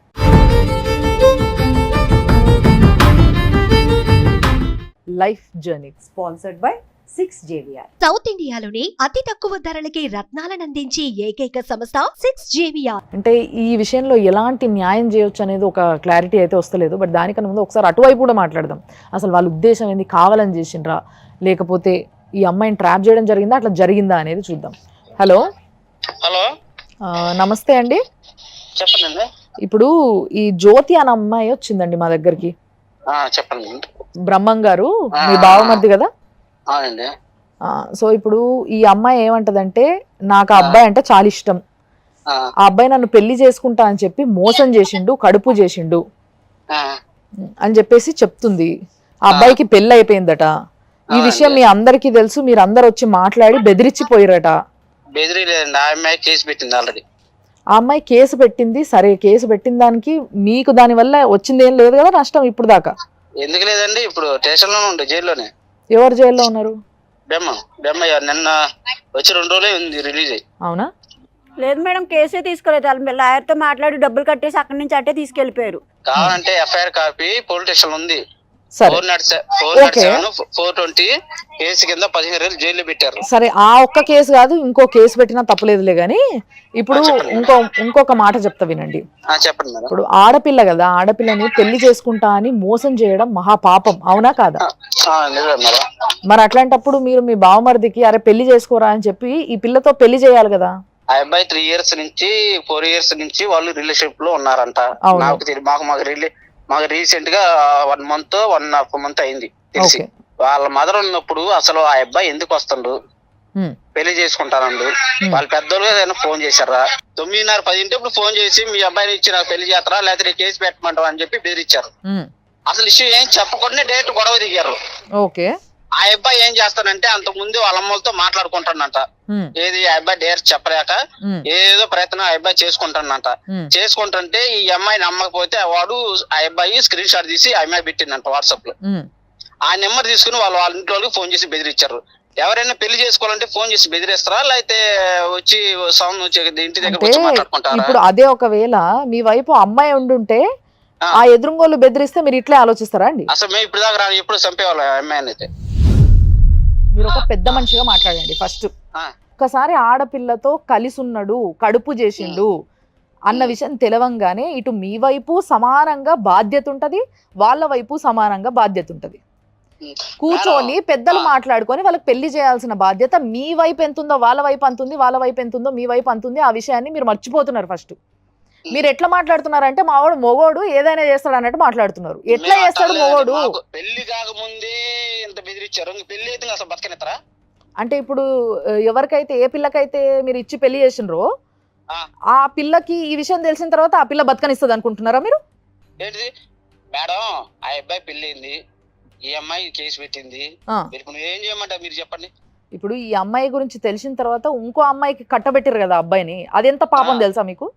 Life journey sponsored by JVR. South ఇండియాలోని అతి తక్కువ ధరలకి రత్నాలనందించే ఏకైక సంస్థ 6JVR. అంటే ఈ విషయంలో ఎలాంటి న్యాయం చేయొచ్చు అనేది ఒక క్లారిటీ అయితే వస్తలేదు. బట్ దానికన్నా ముందు ఒకసారి అటువైపు కూడా మాట్లాడదాం. అసలు వాళ్ళ ఉద్దేశం ఏంది, కావాలని చేసిండ్రా లేకపోతే ఈ అమ్మాయిని ట్రాప్ చేయడం జరిగిందా, అట్లా జరిగిందా అనేది చూద్దాం. హలో హలో నమస్తే అండి. చెప్పండి. ఇప్పుడు ఈ జ్యోతి అనే అమ్మాయి వచ్చిందండి మా దగ్గరికి. చెప్పండి. బ్రహ్మం గారు మీ బావమరిది కదా. అవునండి. సో ఇప్పుడు ఈ అమ్మాయి ఏమంటదంటే, నాకు ఆ అబ్బాయి అంటే చాలా ఇష్టం, ఆ అబ్బాయి నన్ను పెళ్లి చేసుకుంటా అని చెప్పి మోసం చేసిండు, కడుపు చేసిండు అని చెప్పేసి చెప్తుంది. ఆ అబ్బాయికి పెళ్లి అయిపోయిందట. ఈ విషయం మీ అందరికీ తెలుసు, మీరు అందరు వచ్చి మాట్లాడి బెదిరించిపోయారట. బెదిరిలేదండి, ఆ అమ్మాయి కేసు పెట్టింది ఆల్రెడీ. ఆ అమ్మాయి కేసు పెట్టింది. సరే, కేసు పెట్టిన దానికి మీకు దాని వల్ల వచ్చింది ఏం లేదు కదా నష్టం ఇప్పుడు దాకా? ఎందుకు లేదండి, ఇప్పుడు స్టేషన్ లోనే ఉండే, జైల్లోనే. ఎవరు జైల్లో ఉన్నారు? బెమ్మయ్య నిన్న వచ్చి 2 రోజులే ఉంది రిలీజ్ అయ్యి. అవునా? లేదు మేడం, కేసే తీసుకోలేదు. వాళ్ళు లాయర్తో మాట్లాడి డబ్బులు కట్టేసి అక్కడి నుంచి అట్టే తీసుకెళ్లిపోయారు. కావాలంటే ఎఫ్ఐఆర్ కాపీ పోలీస్ స్టేషన్ ఉంది. సరే 420 కేసు కింద 15 రోజులు జైల్లో పెట్టారు. సరే, ఆ ఒక్క కేసు కాదు, ఇంకో కేసు పెట్టినా తప్పలేదులే గానీ ఇప్పుడు ఇంకొక మాట చెప్తా వినండి. చెప్పండి మేడం. ఇప్పుడు ఆడపిల్ల కదా, ఆడపిల్లని పెళ్లి చేసుకుంటా అని మోసం చేయడం మహాపాపం, అవునా కాదా? మరి అట్లాంటప్పుడు మీరు మీ బావమరిదికి అరే పెళ్లి చేసుకోరా అని చెప్పి ఈ పిల్లతో పెళ్లి చేయాలి కదా. ఆ అబ్బాయి 3 ఇయర్స్ నుంచి 4 ఇయర్స్ నుంచి వాళ్ళు రిలేషన్షిప్ లో ఉన్నారంట. మాకు రీసెంట్ గా 1 month 1.5 month అయింది తెలిసి. వాళ్ళ మదర్ ఉన్నప్పుడు అసలు ఆ అబ్బాయి ఎందుకు వస్తుండు, పెళ్లి చేసుకుంటానండు. వాళ్ళ పెద్దోళ్ళు ఏదైనా ఫోన్ చేశారా? 9:30-10 ఇప్పుడు ఫోన్ చేసి మీ అబ్బాయిని ఇచ్చి నాకు పెళ్లి చేస్తారా లేకపోతే కేసు పెట్టమంటావా అని చెప్పి బెదిరించారు. అసలు ఇష్యూ ఏం చెప్పకుండా డైరెక్ట్ గొడవ దిగారు. ఓకే. ఆ అబ్బాయి ఏం చేస్తానంటే అంతకు ముందు వాళ్ళ అమ్మలతో మాట్లాడుకుంటానంట. ఏది ఆ అబ్బాయి డైరెక్ట్ చెప్పలేక ఏదో ప్రయత్నం ఆ అబ్బాయి చేసుకుంటానంట. చేసుకుంటుంటే ఈ అమ్మాయి నమ్మకపోతే వాడు ఆ అబ్బాయి స్క్రీన్ షాట్ తీసి ఆ అమ్మాయి పెట్టిందంట వాట్సాప్ లో. ఆ నెంబర్ తీసుకుని వాళ్ళ ఇంట్లో ఫోన్ చేసి బెదిరించారు. ఎవరైనా పెళ్లి చేసుకోవాలంటే ఫోన్ చేసి బెదిరిస్తారా లేకపోతే వచ్చి ఇంటి దగ్గర వచ్చి మాట్లాడుకుంటారా? ఇప్పుడు అదే ఒకవేళ మీ వైపు అమ్మాయి ఉండుంటే ఆ ఎదురుగోళ్ళు బెదిరిస్తే మీరు ఇట్లే ఆలోచిస్తారా అండి? అసలు మేము ఇప్పుడు దాకా ఎప్పుడు చంపేవాళ్ళం అమ్మాయిని అయితే. మీరు ఒక పెద్ద మనిషిగా మాట్లాడండి. ఫస్ట్ ఒకసారి ఆడపిల్లతో కలిసి ఉన్నాడు, కడుపు చేసిండు అన్న విషయం తెలవంగానే ఇటు మీ వైపు సమానంగా బాధ్యత ఉంటది, వాళ్ళ వైపు సమానంగా బాధ్యత ఉంటది. కూర్చొని పెద్దలు మాట్లాడుకొని వాళ్ళకి పెళ్లి చేయాల్సిన బాధ్యత మీ వైపు ఎంతుందో వాళ్ళ వైపు అంతుంది, వాళ్ళ వైపు ఎంతుందో మీ వైపు అంతుంది. ఆ విషయాన్ని మీరు మర్చిపోతున్నారు. ఫస్ట్ మీరు ఎట్లా మాట్లాడుతున్నారంటే మావాడు మొగోడు ఏదైనా చేస్తాడు అన్నట్టు మాట్లాడుతున్నారు. ఎట్లా చేస్తాడు మొగోడు? పెళ్లి కాకముందే ఇంత బెదిరించారు, పెళ్లి అయితే అసలు బతకనిస్తారా? అంటే ఇప్పుడు ఎవరికైతే ఏ పిల్లకైతే మీరు ఇచ్చి పెళ్లి చేసిండ్రో ఆ పిల్లకి ఈ విషయం తెలిసిన తర్వాత ఆ పిల్ల బతకనిస్తుంది అనుకుంటున్నారా మీరు? ఏంటిది మేడం, ఆ అబ్బాయి పెళ్ళింది, ఈ అమ్మాయి కేసు పెట్టింది, ఏం చేయమంటారు మీరు చెప్పండి. ఇప్పుడు ఈ అమ్మాయి గురించి తెలిసిన తర్వాత ఇంకో అమ్మాయికి కట్టబెట్టారు కదా అబ్బాయిని, అదెంత పాపం తెలుసా మీకు?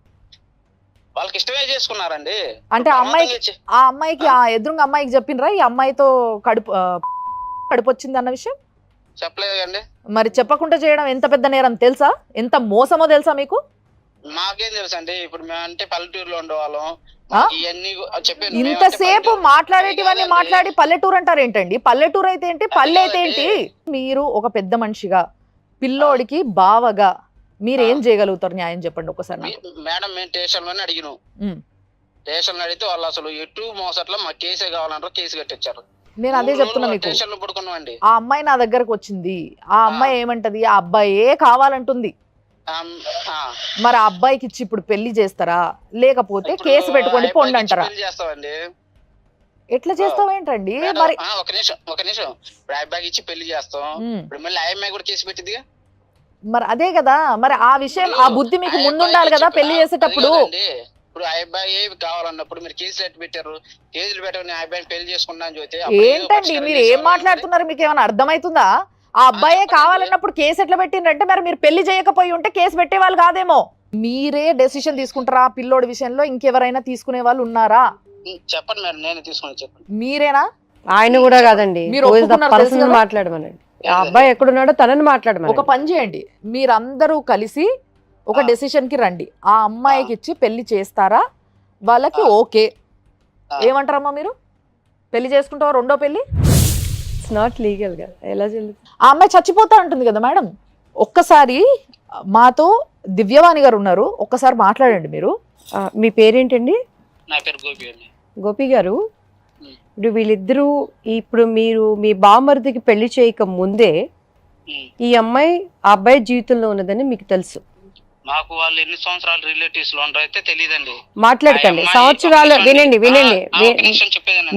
వాళ్ళకి ఇష్టమే చేసుకున్నారండి. అంటే ఆ అమ్మాయికి ఆ ఎదురుగా అమ్మాయికి చెప్పినరా ఈ అమ్మాయితో కడుపు వచ్చింది అన్న విషయం? చెప్పలేదండి. మరి చెప్పకుండా చేయడం ఎంత పెద్ద నేరం తెలుసా? ఎంత మోసమో తెలుసా మీకు? మాకేం తెలుసు అండి, ఇప్పుడు మేము అంటే పల్లెటూరులో ఉండేవాళ్ళం. ఇంతసేపు మాట్లాడేటివన్నీ మాట్లాడి పల్లెటూరు అంటారు ఏంటండి? పల్లెటూరు అయితే ఏంటి, పల్లె అయితే ఏంటి? మీరు ఒక పెద్ద మనిషిగా పిల్లోడికి బావగా మీరేం చేయగలుగుతారు? న్యాయం చెప్పండి ఒకసారి. మేడం మేము స్టేషన్ లోనే అడిగినాం. స్టేషన్ అడిగితే వాళ్ళు అసలు ఎటు మోసట్లా మాకు కేసే కావాలంటారు, కేసు కట్టించారు. నేను అదే చెప్తున్నా మీకు. ఆ అమ్మాయి నా దగ్గరకు వచ్చింది, ఆ అమ్మాయి ఏమంటది, ఆ అబ్బాయే కావాలంటుంది. మరి ఆ అబ్బాయికి ఇచ్చి ఇప్పుడు పెళ్లి చేస్తారా లేకపోతే కేసు పెట్టుకొని పొండి అంటారా? ఎట్లా చేస్తావేంటండి? మరి ఒక నిమిషం ఇప్పుడు అబ్బాయికి ఇచ్చి పెళ్లి చేస్తాం, ఇప్పుడు మళ్ళీ ఆ అమ్మాయి కూడా కేసు పెట్టింది. మరి అదే కదా, మరి ఆ విషయం ఆ బుద్ధి మీకు ముందుండాలి కదా పెళ్లి చేసేటప్పుడు. ఇప్పుడు ఆ అబ్బాయి కావాలన్నప్పుడు మీరు కేసులు ఎట్టు పెట్టారు? కేసులు పెట్టని ఆ అబ్బాయిని పెళ్లి చేసుకున్నా అని చెప్తే ఏంటండి మీరు ఏం మాట్లాడుతున్నారు? మీకు ఏమైనా అర్థమవుతుందా? ఆ అబ్బాయే కావాలన్నప్పుడు కేసు ఎట్లా పెట్టిండ్రంటే మరి మీరు పెళ్లి చేయకపోయి ఉంటే కేసు పెట్టే వాళ్ళు కాదేమో. మీరే డెసిషన్ తీసుకుంటారా పిల్లోడి విషయంలో? ఇంకెవరైనా తీసుకునే వాళ్ళు ఉన్నారా? చెప్పండి మేడం, నేను తీసుకుని చెప్పండి. మీరేనా? ఆయన కూడా కాదండి, మీరు మాట్లాడమనండి. ఆ అబ్బాయి ఎక్కడున్నాడో తనని మాట్లాడమని. ఒక పని చేయండి, మీరందరూ కలిసి ఒక డెసిషన్ కి రండి. ఆ అమ్మాయికి ఇచ్చి పెళ్లి చేస్తారా? వాళ్ళకి ఓకే ఏమంటారమ్మా? మీరు పెళ్లి చేసుకుంటావా? రెండో పెళ్లి ఇట్స్ నాట్ లీగల్ కదా, ఎలా జరుగుతుంది? ఆ అమ్మాయి చచ్చిపోతా ఉంటుంది కదా మేడం. ఒక్కసారి మాతో దివ్యవాణి గారు ఉన్నారు, ఒక్కసారి మాట్లాడండి మీరు. మీ పేరేంటండి? నా పేరు గోపి అండి. గోపి గారు, ఇప్పుడు వీళ్ళిద్దరూ ఇప్పుడు మీరు మీ బామర్దికి పెళ్లి చేయక ముందే ఈ అమ్మాయి ఆ అబ్బాయి జీవితంలో ఉన్నదని మీకు తెలుసు? మాకు వాళ్ళు ఎన్ని సంవత్సరాలు రిలేటివ్స్ లో అయితే తెలియదండి. మాట్లాడకండి, సంవత్సరాలు వినండి వినండి,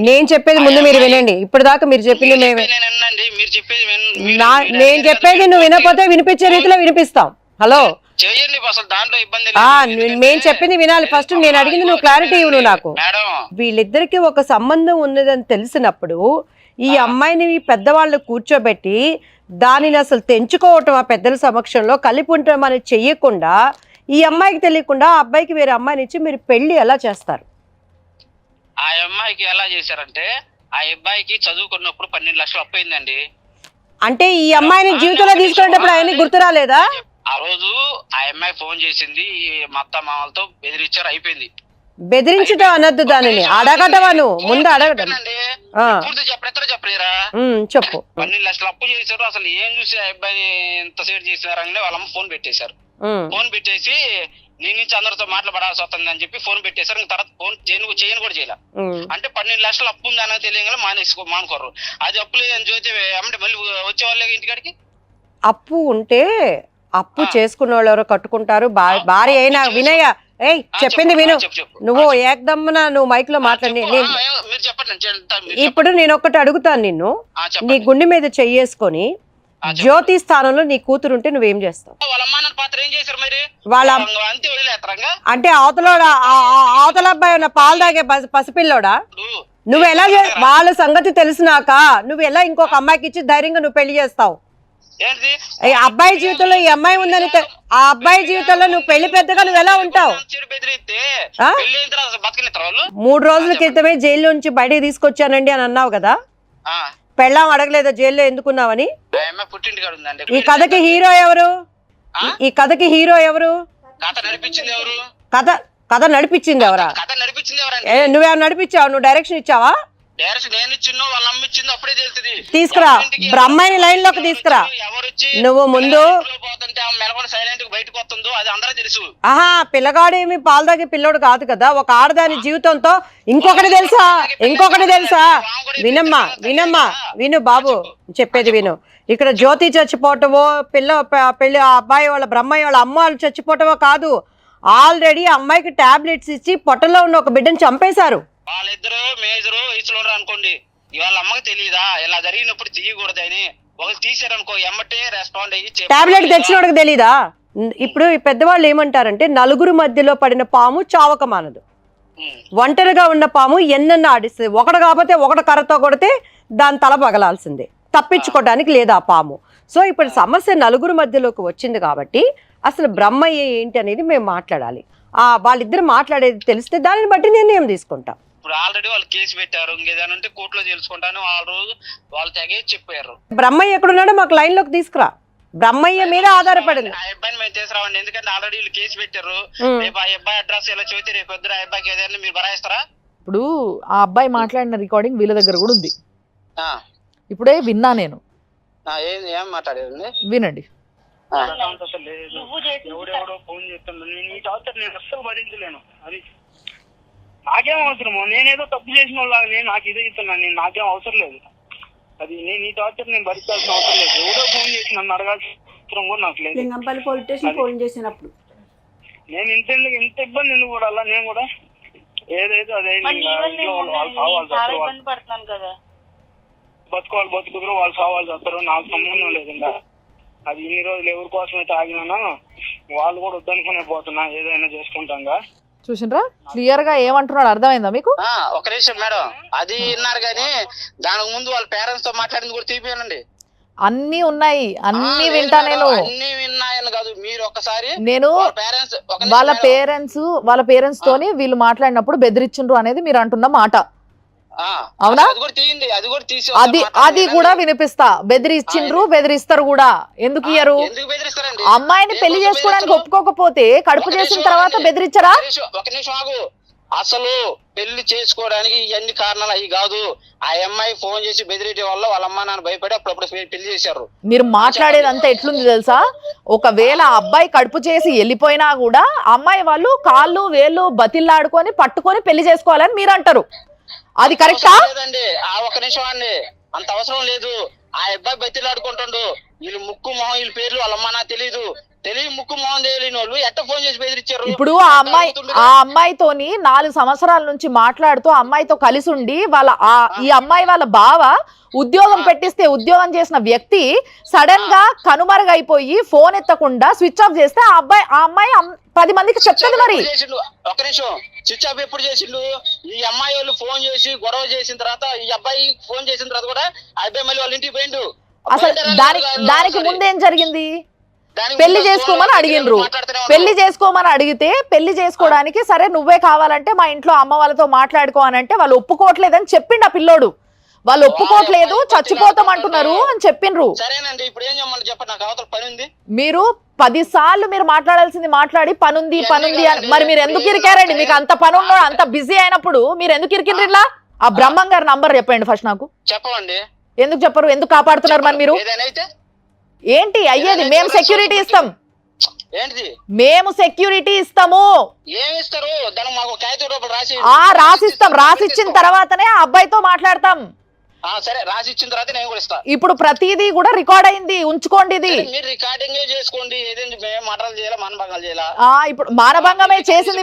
నేను చెప్పేది ముందు మీరు వినండి. ఇప్పుడు దాకా మీరు చెప్పింది మేమే, నేను చెప్పేది నువ్వు వినకపోతే వినిపించే రీతిలో వినిపిస్తాం. హలో, చేయండి, అసలు దాంట్లో ఇబ్బంది. నేను చెప్పింది వినాలి ఫస్ట్. నేను అడిగింది నువ్వు క్లారిటీ ఇవ్వు నువ్వు నాకు. వీళ్ళిద్దరికి ఒక సంబంధం ఉన్నదని తెలిసినప్పుడు ఈ అమ్మాయిని పెద్దవాళ్ళు కూర్చోబెట్టి దానిని అసలు తెంచుకోవటం ఆ పెద్దల సమక్షంలో కలిపి ఉండటం అనేది చెయ్యకుండా ఈ అమ్మాయికి తెలియకుండా ఆ అబ్బాయికి వేరే అమ్మాయిని ఇచ్చి మీరు పెళ్లి ఎలా చేస్తారు? ఆ అమ్మాయికి ఎలా చేశారంటే, ఆ అబ్బాయికి చదువుకున్నప్పుడు 12 లక్షలు అప్పు అయిందండి. అంటే ఈ అమ్మాయిని జీవితంలో తీసుకునేటప్పుడు ఆయన్ని గుర్తు రాలేదా? ఆ రోజు ఆ అమ్మాయి ఫోన్ చేసింది, మా అత్త మామలతో బెదిరించారు, అయిపోయింది. బెదిరించడం అనొద్దు, దానిని అడగటవా నువ్వు ముందు అడగటం. చెప్పలేరా? చెప్పు. 12 లక్షలు అప్పు చేశారు. అసలు ఏం చూసి ఆ అబ్బాయిని ఎంత సేట్ చేసినారని వాళ్ళమ్మ ఫోన్ పెట్టేశారు. ఫోన్ పెట్టేసి నీ నుంచి అందరితో మాట్లాడాల్సి వస్తుంది అని చెప్పి ఫోన్ పెట్టేశారు. తర్వాత ఫోన్ చేయను కూడా చేయాల. అంటే 12 లక్షలు అప్పు ఉంది అన్నది తెలియగా మానుకోరు. అది అప్పు లేదని చూస్తే అమ్మంటే మళ్ళీ వచ్చేవాళ్ళే ఇంటికాడికి. అప్పు ఉంటే అప్పు చేసుకున్న వాళ్ళు ఎవరో కట్టుకుంటారు. భార్య అయినా వినయ్య, ఏయ్ చెప్పింది విను. నువ్వు ఏకదమ్మున నువ్వు మైక్ లో మాట్లాడి ఇప్పుడు నేను ఒక్కటి అడుగుతాను నిన్ను. నీ గుండె మీద చెయ్యేసుకొని జ్యోతి స్థానంలో నీ కూతురు ఉంటే నువ్వేం చేస్తావు? వాళ్ళ అంటే అవతల అబ్బాయి ఉన్న పాలు తాగే పసిపిల్లోడా? నువ్వు ఎలా వాళ్ళ సంగతి తెలిసినాక నువ్వు ఎలా ఇంకొక అమ్మాయికి ఇచ్చి ధైర్యంగా నువ్వు పెళ్లి చేస్తావు? ఈ అబ్బాయి జీవితంలో ఈ అమ్మాయి ఉందని ఆ అబ్బాయి జీవితంలో నువ్వు పెళ్లి పెద్దగా నువ్వు ఎలా ఉంటావు? 3 రోజుల క్రితమే జైల్లో నుంచి బయటకు తీసుకొచ్చానండి అని అన్నావు కదా. పెళ్ళాం అడగలేదా జైల్లో ఎందుకున్నావని? ఈ కథకి హీరో ఎవరు? ఈ కథకి హీరో ఎవరు? కథ నడిపించింది ఎవరా? నువ్వేమన్నా నడిపించావు? నువ్వు డైరెక్షన్ ఇచ్చావా? తీసుకురా, బ్రహ్మాయిని లైన్ లోకి తీసుకురా. నువ్వు ముందు ఆహా, పిల్లగాడేమి పాలు తాగే పిల్లోడు కాదు కదా. ఒక ఆడదాని జీవితంతో ఇంకొకటి తెలుసా? వినమ్మా విను బాబు, చెప్పేది విను. ఇక్కడ జ్యోతి చచ్చిపోవటమో పెళ్లి అబ్బాయి వాళ్ళ బ్రహ్మయ్య వాళ్ళ అమ్మ వాళ్ళు చచ్చిపోవటమో కాదు. ఆల్రెడీ అమ్మాయికి టాబ్లెట్స్ ఇచ్చి పొట్టలో ఉన్న ఒక బిడ్డను చంపేశారు. వాళ్ళిద్దరు మేజరు వయసులో అనుకోండి, వాళ్ళ అమ్మకి తెలియదా ఇలా జరిగినప్పుడు తీయకూడదు అని? ఒకరు తీసారనుకో ఎమ్మటే రెస్పాండ్ అయ్యి టాబ్లెట్ తెచ్చినోడికి తెలీదా? ఇప్పుడు ఈ పెద్దవాళ్ళు ఏమంటారంటే నలుగురు మధ్యలో పడిన పాము చావక మానదు. ఒంటరిగా ఉన్న పాము ఎన్నెన్న ఆడిస్తుంది. ఒకటి కాకపోతే ఒకటి కర్రతో కొడితే దాని తల పగలాల్సిందే, తప్పించుకోవడానికి లేదా ఆ పాము. సో ఇప్పుడు సమస్య నలుగురు మధ్యలోకి వచ్చింది కాబట్టి అసలు బ్రహ్మయ్య ఏంటి అనేది మేము మాట్లాడాలి. వాళ్ళిద్దరు మాట్లాడేది తెలిస్తే దానిని బట్టి నిర్ణయం తీసుకుంటాం. ఇప్పుడు ఆల్రెడీ వాళ్ళు కేసు పెట్టారు, ఇంకేదైనా ఉంటే కోర్టులో తెలుసుకుంటాను ఆ రోజు వాళ్ళు తెగే చెప్పారు. బ్రహ్మయ్య ఎక్కడున్నాడో మాకు లైన్ లోకి తీసుకురా. బ్రహ్మయ్య మీద ఆధారపడింది. ఆ అబ్బాయిని మేము తీసుకురావండి, ఎందుకంటే ఆల్రెడీ వీళ్ళు కేసు పెట్టారు. రేపు ఆ అబ్బాయి అడ్రస్ ఎలా చెబితే రేపు వద్దు ఆ అబ్బాయికి ఏదైనా మీరు భరాయిస్తారా? ఇప్పుడు ఆ అబ్బాయి మాట్లాడిన రికార్డింగ్ వీళ్ళ దగ్గర కూడా ఉంది. ఇప్పుడే విన్నా నేను. ఏం మాట్లాడేది వినండి. ఎవడెవడో ఫోన్ చేస్తాను, నేను ఈ టార్చర్ నేను అస్సలు భరించలేను. అది నాకేం అవసరమో, నేనేదో తప్పు చేసిన వాళ్ళ నేను నాకు ఇదే ఇస్తున్నాను, నేను నాకేం అవసరం లేదు. అది నేను ఈ టార్చర్ నేను భరించాల్సిన అవసరం లేదు. ఎవడో ఫోన్ చేసి నన్ను అడగాల్సిన అవసరం కూడా నాకు లేదు. లింగంపల్లి పోలీస్ స్టేషన్ ఫోన్ చేసినప్పుడు నేను ఇంత ఇబ్బంది ఎందుకు పడాలా? నేను కూడా ఏదైతే అదే బతుకోవాలి బతుకుదురు వాళ్ళు కావాలి వస్తారు, నాకు సంబంధం లేదు. ఇంకా అది ఇన్ని రోజులు ఎవరి కోసమైతే ఆగినానో వాళ్ళు కూడా వద్దనుకునే పోతున్నా, ఏదైనా చేసుకుంటాంగా. చూసిండ్రా క్లియర్ గా ఏమంటున్నాడు, అర్థమైందా మీకు? ఒక నిమిషం మేడం, అది విన్నారు కానీ దానికి ముందు వాళ్ళ పేరెంట్స్ తో మాట్లాడింది కూడా తీపియానండి. అన్ని ఉన్నాయి, అన్ని వింటా నేను. అన్ని విన్నాయని కాదు, మీరు ఒకసారి నేను వాళ్ళ పేరెంట్స్ తోని వీళ్ళు మాట్లాడినప్పుడు బెదిరించుండ్రు అనేది మీరు అంటున్న మాట అవునా? అది కూడా వినిపిస్తా. బెదిరించిండ్రు, బెదిరిస్తారు కూడా. ఎందుకు ఇయ్యరు? అమ్మాయిని పెళ్లి చేసుకోవడానికి ఒప్పుకోకపోతే కడుపు చేసిన తర్వాత బెదిరించరా? ఒక నిమిషం ఆగు. అసలు పెళ్లి చేసుకోవడానికి ఇవన్నీ కారణాలు అవి కాదు. ఆ అమ్మాయి ఫోన్ చేసి బెదిరేయడం వల్ల వాళ్ళ అమ్మ నాన్న భయపడి అప్పుడప్పుడు పెళ్లి చేశారు. మీరు మాట్లాడేదంతా ఎట్లుంది తెలుసా? ఒకవేళ ఆ అబ్బాయి కడుపు చేసి వెళ్ళిపోయినా కూడా అమ్మాయి వాళ్ళు కాళ్ళు వేళ్ళు బతిల్లాడుకొని పట్టుకొని పెళ్లి చేసుకోవాలని మీరు అంటారు. అది కరెక్టా? లేదండి, ఆ ఒక్క నిమిషం అండి, అంత అవసరం లేదు. ఆ అబ్బాయి బతిలాడుకుంటుండు. వీళ్ళు ముక్కు మొహం వీళ్ళ పేర్లు వాళ్ళ అమ్మ నాకు తెలీదు. తెలియ ముక్కు మొహం తెలియని వాళ్ళు ఎట్ట ఫోన్ చేసి బెదిరించారు? ఇప్పుడు ఆ అమ్మాయితోని 4 సంవత్సరాల నుంచి మాట్లాడుతూ అమ్మాయితో కలిసి ఉండి ఈ అమ్మాయి వాళ్ళ బావ ఉద్యోగం పెట్టిస్తే ఉద్యోగం చేసిన వ్యక్తి సడన్ గా కనుమరుగైపోయి ఫోన్ ఎత్తకుండా స్విచ్ ఆఫ్ చేస్తే ఆ అమ్మాయి 10 మందికి చెప్తుంది. మరి ఒక నిమిషం, స్విచ్ ఆఫ్ ఎప్పుడు చేసిండు? ఈ అమ్మాయి వాళ్ళు ఫోన్ చేసి గొడవ చేసిన తర్వాత, ఈ అబ్బాయి ఫోన్ చేసిన తర్వాత కూడా ఆ అబ్బాయి మళ్ళీ వాళ్ళ ఇంటికి పోయిండు. అసలు దానికి ముందేం జరిగింది? పెళ్లి చేసుకోమని అడిగినరు. పెళ్లి చేసుకోమని అడిగితే పెళ్లి చేసుకోవడానికి సరే నువ్వే కావాలంటే మా ఇంట్లో అమ్మ వాళ్ళతో మాట్లాడుకో అని అంటే వాళ్ళు ఒప్పుకోవట్లేదని చెప్పిండు ఆ పిల్లోడు. వాళ్ళు ఒప్పుకోవట్లేదు, చచ్చిపోతాం అంటున్నారు అని చెప్పిండ్రు. సరేనండి, ఇప్పుడు ఏం చేయమని చెప్పండి, నాకు అవతల పని ఉంది. మీరు 10 సార్లు మీరు మాట్లాడాల్సింది మాట్లాడి పనుంది అని మరి మీరు ఎందుకు ఇరికారండి? మీకు అంత పని ఉన్నాడు, అంత బిజీ అయినప్పుడు మీరు ఎందుకు ఇరికిండ్రు ఇలా? ఆ బ్రహ్మం గారి నంబర్ చెప్పండి ఫస్ట్ నాకు. చెప్పండి. ఎందుకు చెప్పరు? ఎందుకు కాపాడుతున్నారు మరి మీరు? ఏంటి అయ్యేది? మేము సెక్యూరిటీ ఇస్తాం. ఏంటిది? మేము సెక్యూరిటీ ఇస్తాము. ఏమి ఇస్తారు? దానికి మాకు కాగితం రూపాయలు రాసి రాసిస్తాం. రాసిచ్చిన తర్వాతనే ఆ అబ్బాయితో మాట్లాడతాం. సరే, రాసి ఇచ్చిన తర్వాత నేను కూడా ఇస్తా. ఇప్పుడు ప్రతిదీ కూడా రికార్డ్ అయింది, ఉంచుకోండి. ఇది మీరు రికార్డింగ్ చేసుకోండి. ఏదైనా మేము మాటలు చేయాలా, మానభంగాలు చేయాలా? ఇప్పుడు మానభంగమే చేసింది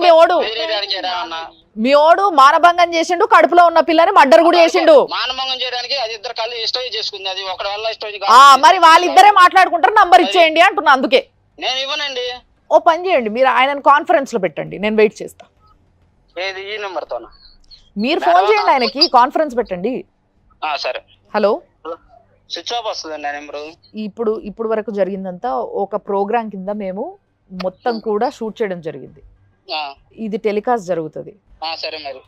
మీ ఓడు మానభంగం చేసిండు. కడుపులో ఉన్న పిల్లని మర్డర్ కూడా చేసిండు. మానభంగం చేయడానికి అది ఇద్దరు కళ్ళు ఇష్టం చేసుకుంది. అది ఒకటి వల్ల ఇష్టం. మరి వాళ్ళిద్దరే మాట్లాడుకుంటారు. నంబర్ ఇచ్చేయండి అంటున్నా. అందుకే నేను ఇవ్వనండి. ఓ పని చేయండి, మీరు ఆయనను కాన్ఫరెన్స్ లో పెట్టండి, నేను వెయిట్ చేస్తా. ఏది? ఈ నెంబర్ తో మీరు ఫోన్ చేయండి ఆయనకి, కాన్ఫరెన్స్ పెట్టండి. సరే. హలో, స్విచ్ ఆఫ్ వస్తుందండి నెంబరు. ఇప్పుడు వరకు జరిగిందంతా ఒక ప్రోగ్రామ్ కింద మేము మొత్తం కూడా షూట్ చేయడం జరిగింది. ఇది టెలికాస్ట్ జరుగుతుంది. సరే, మరి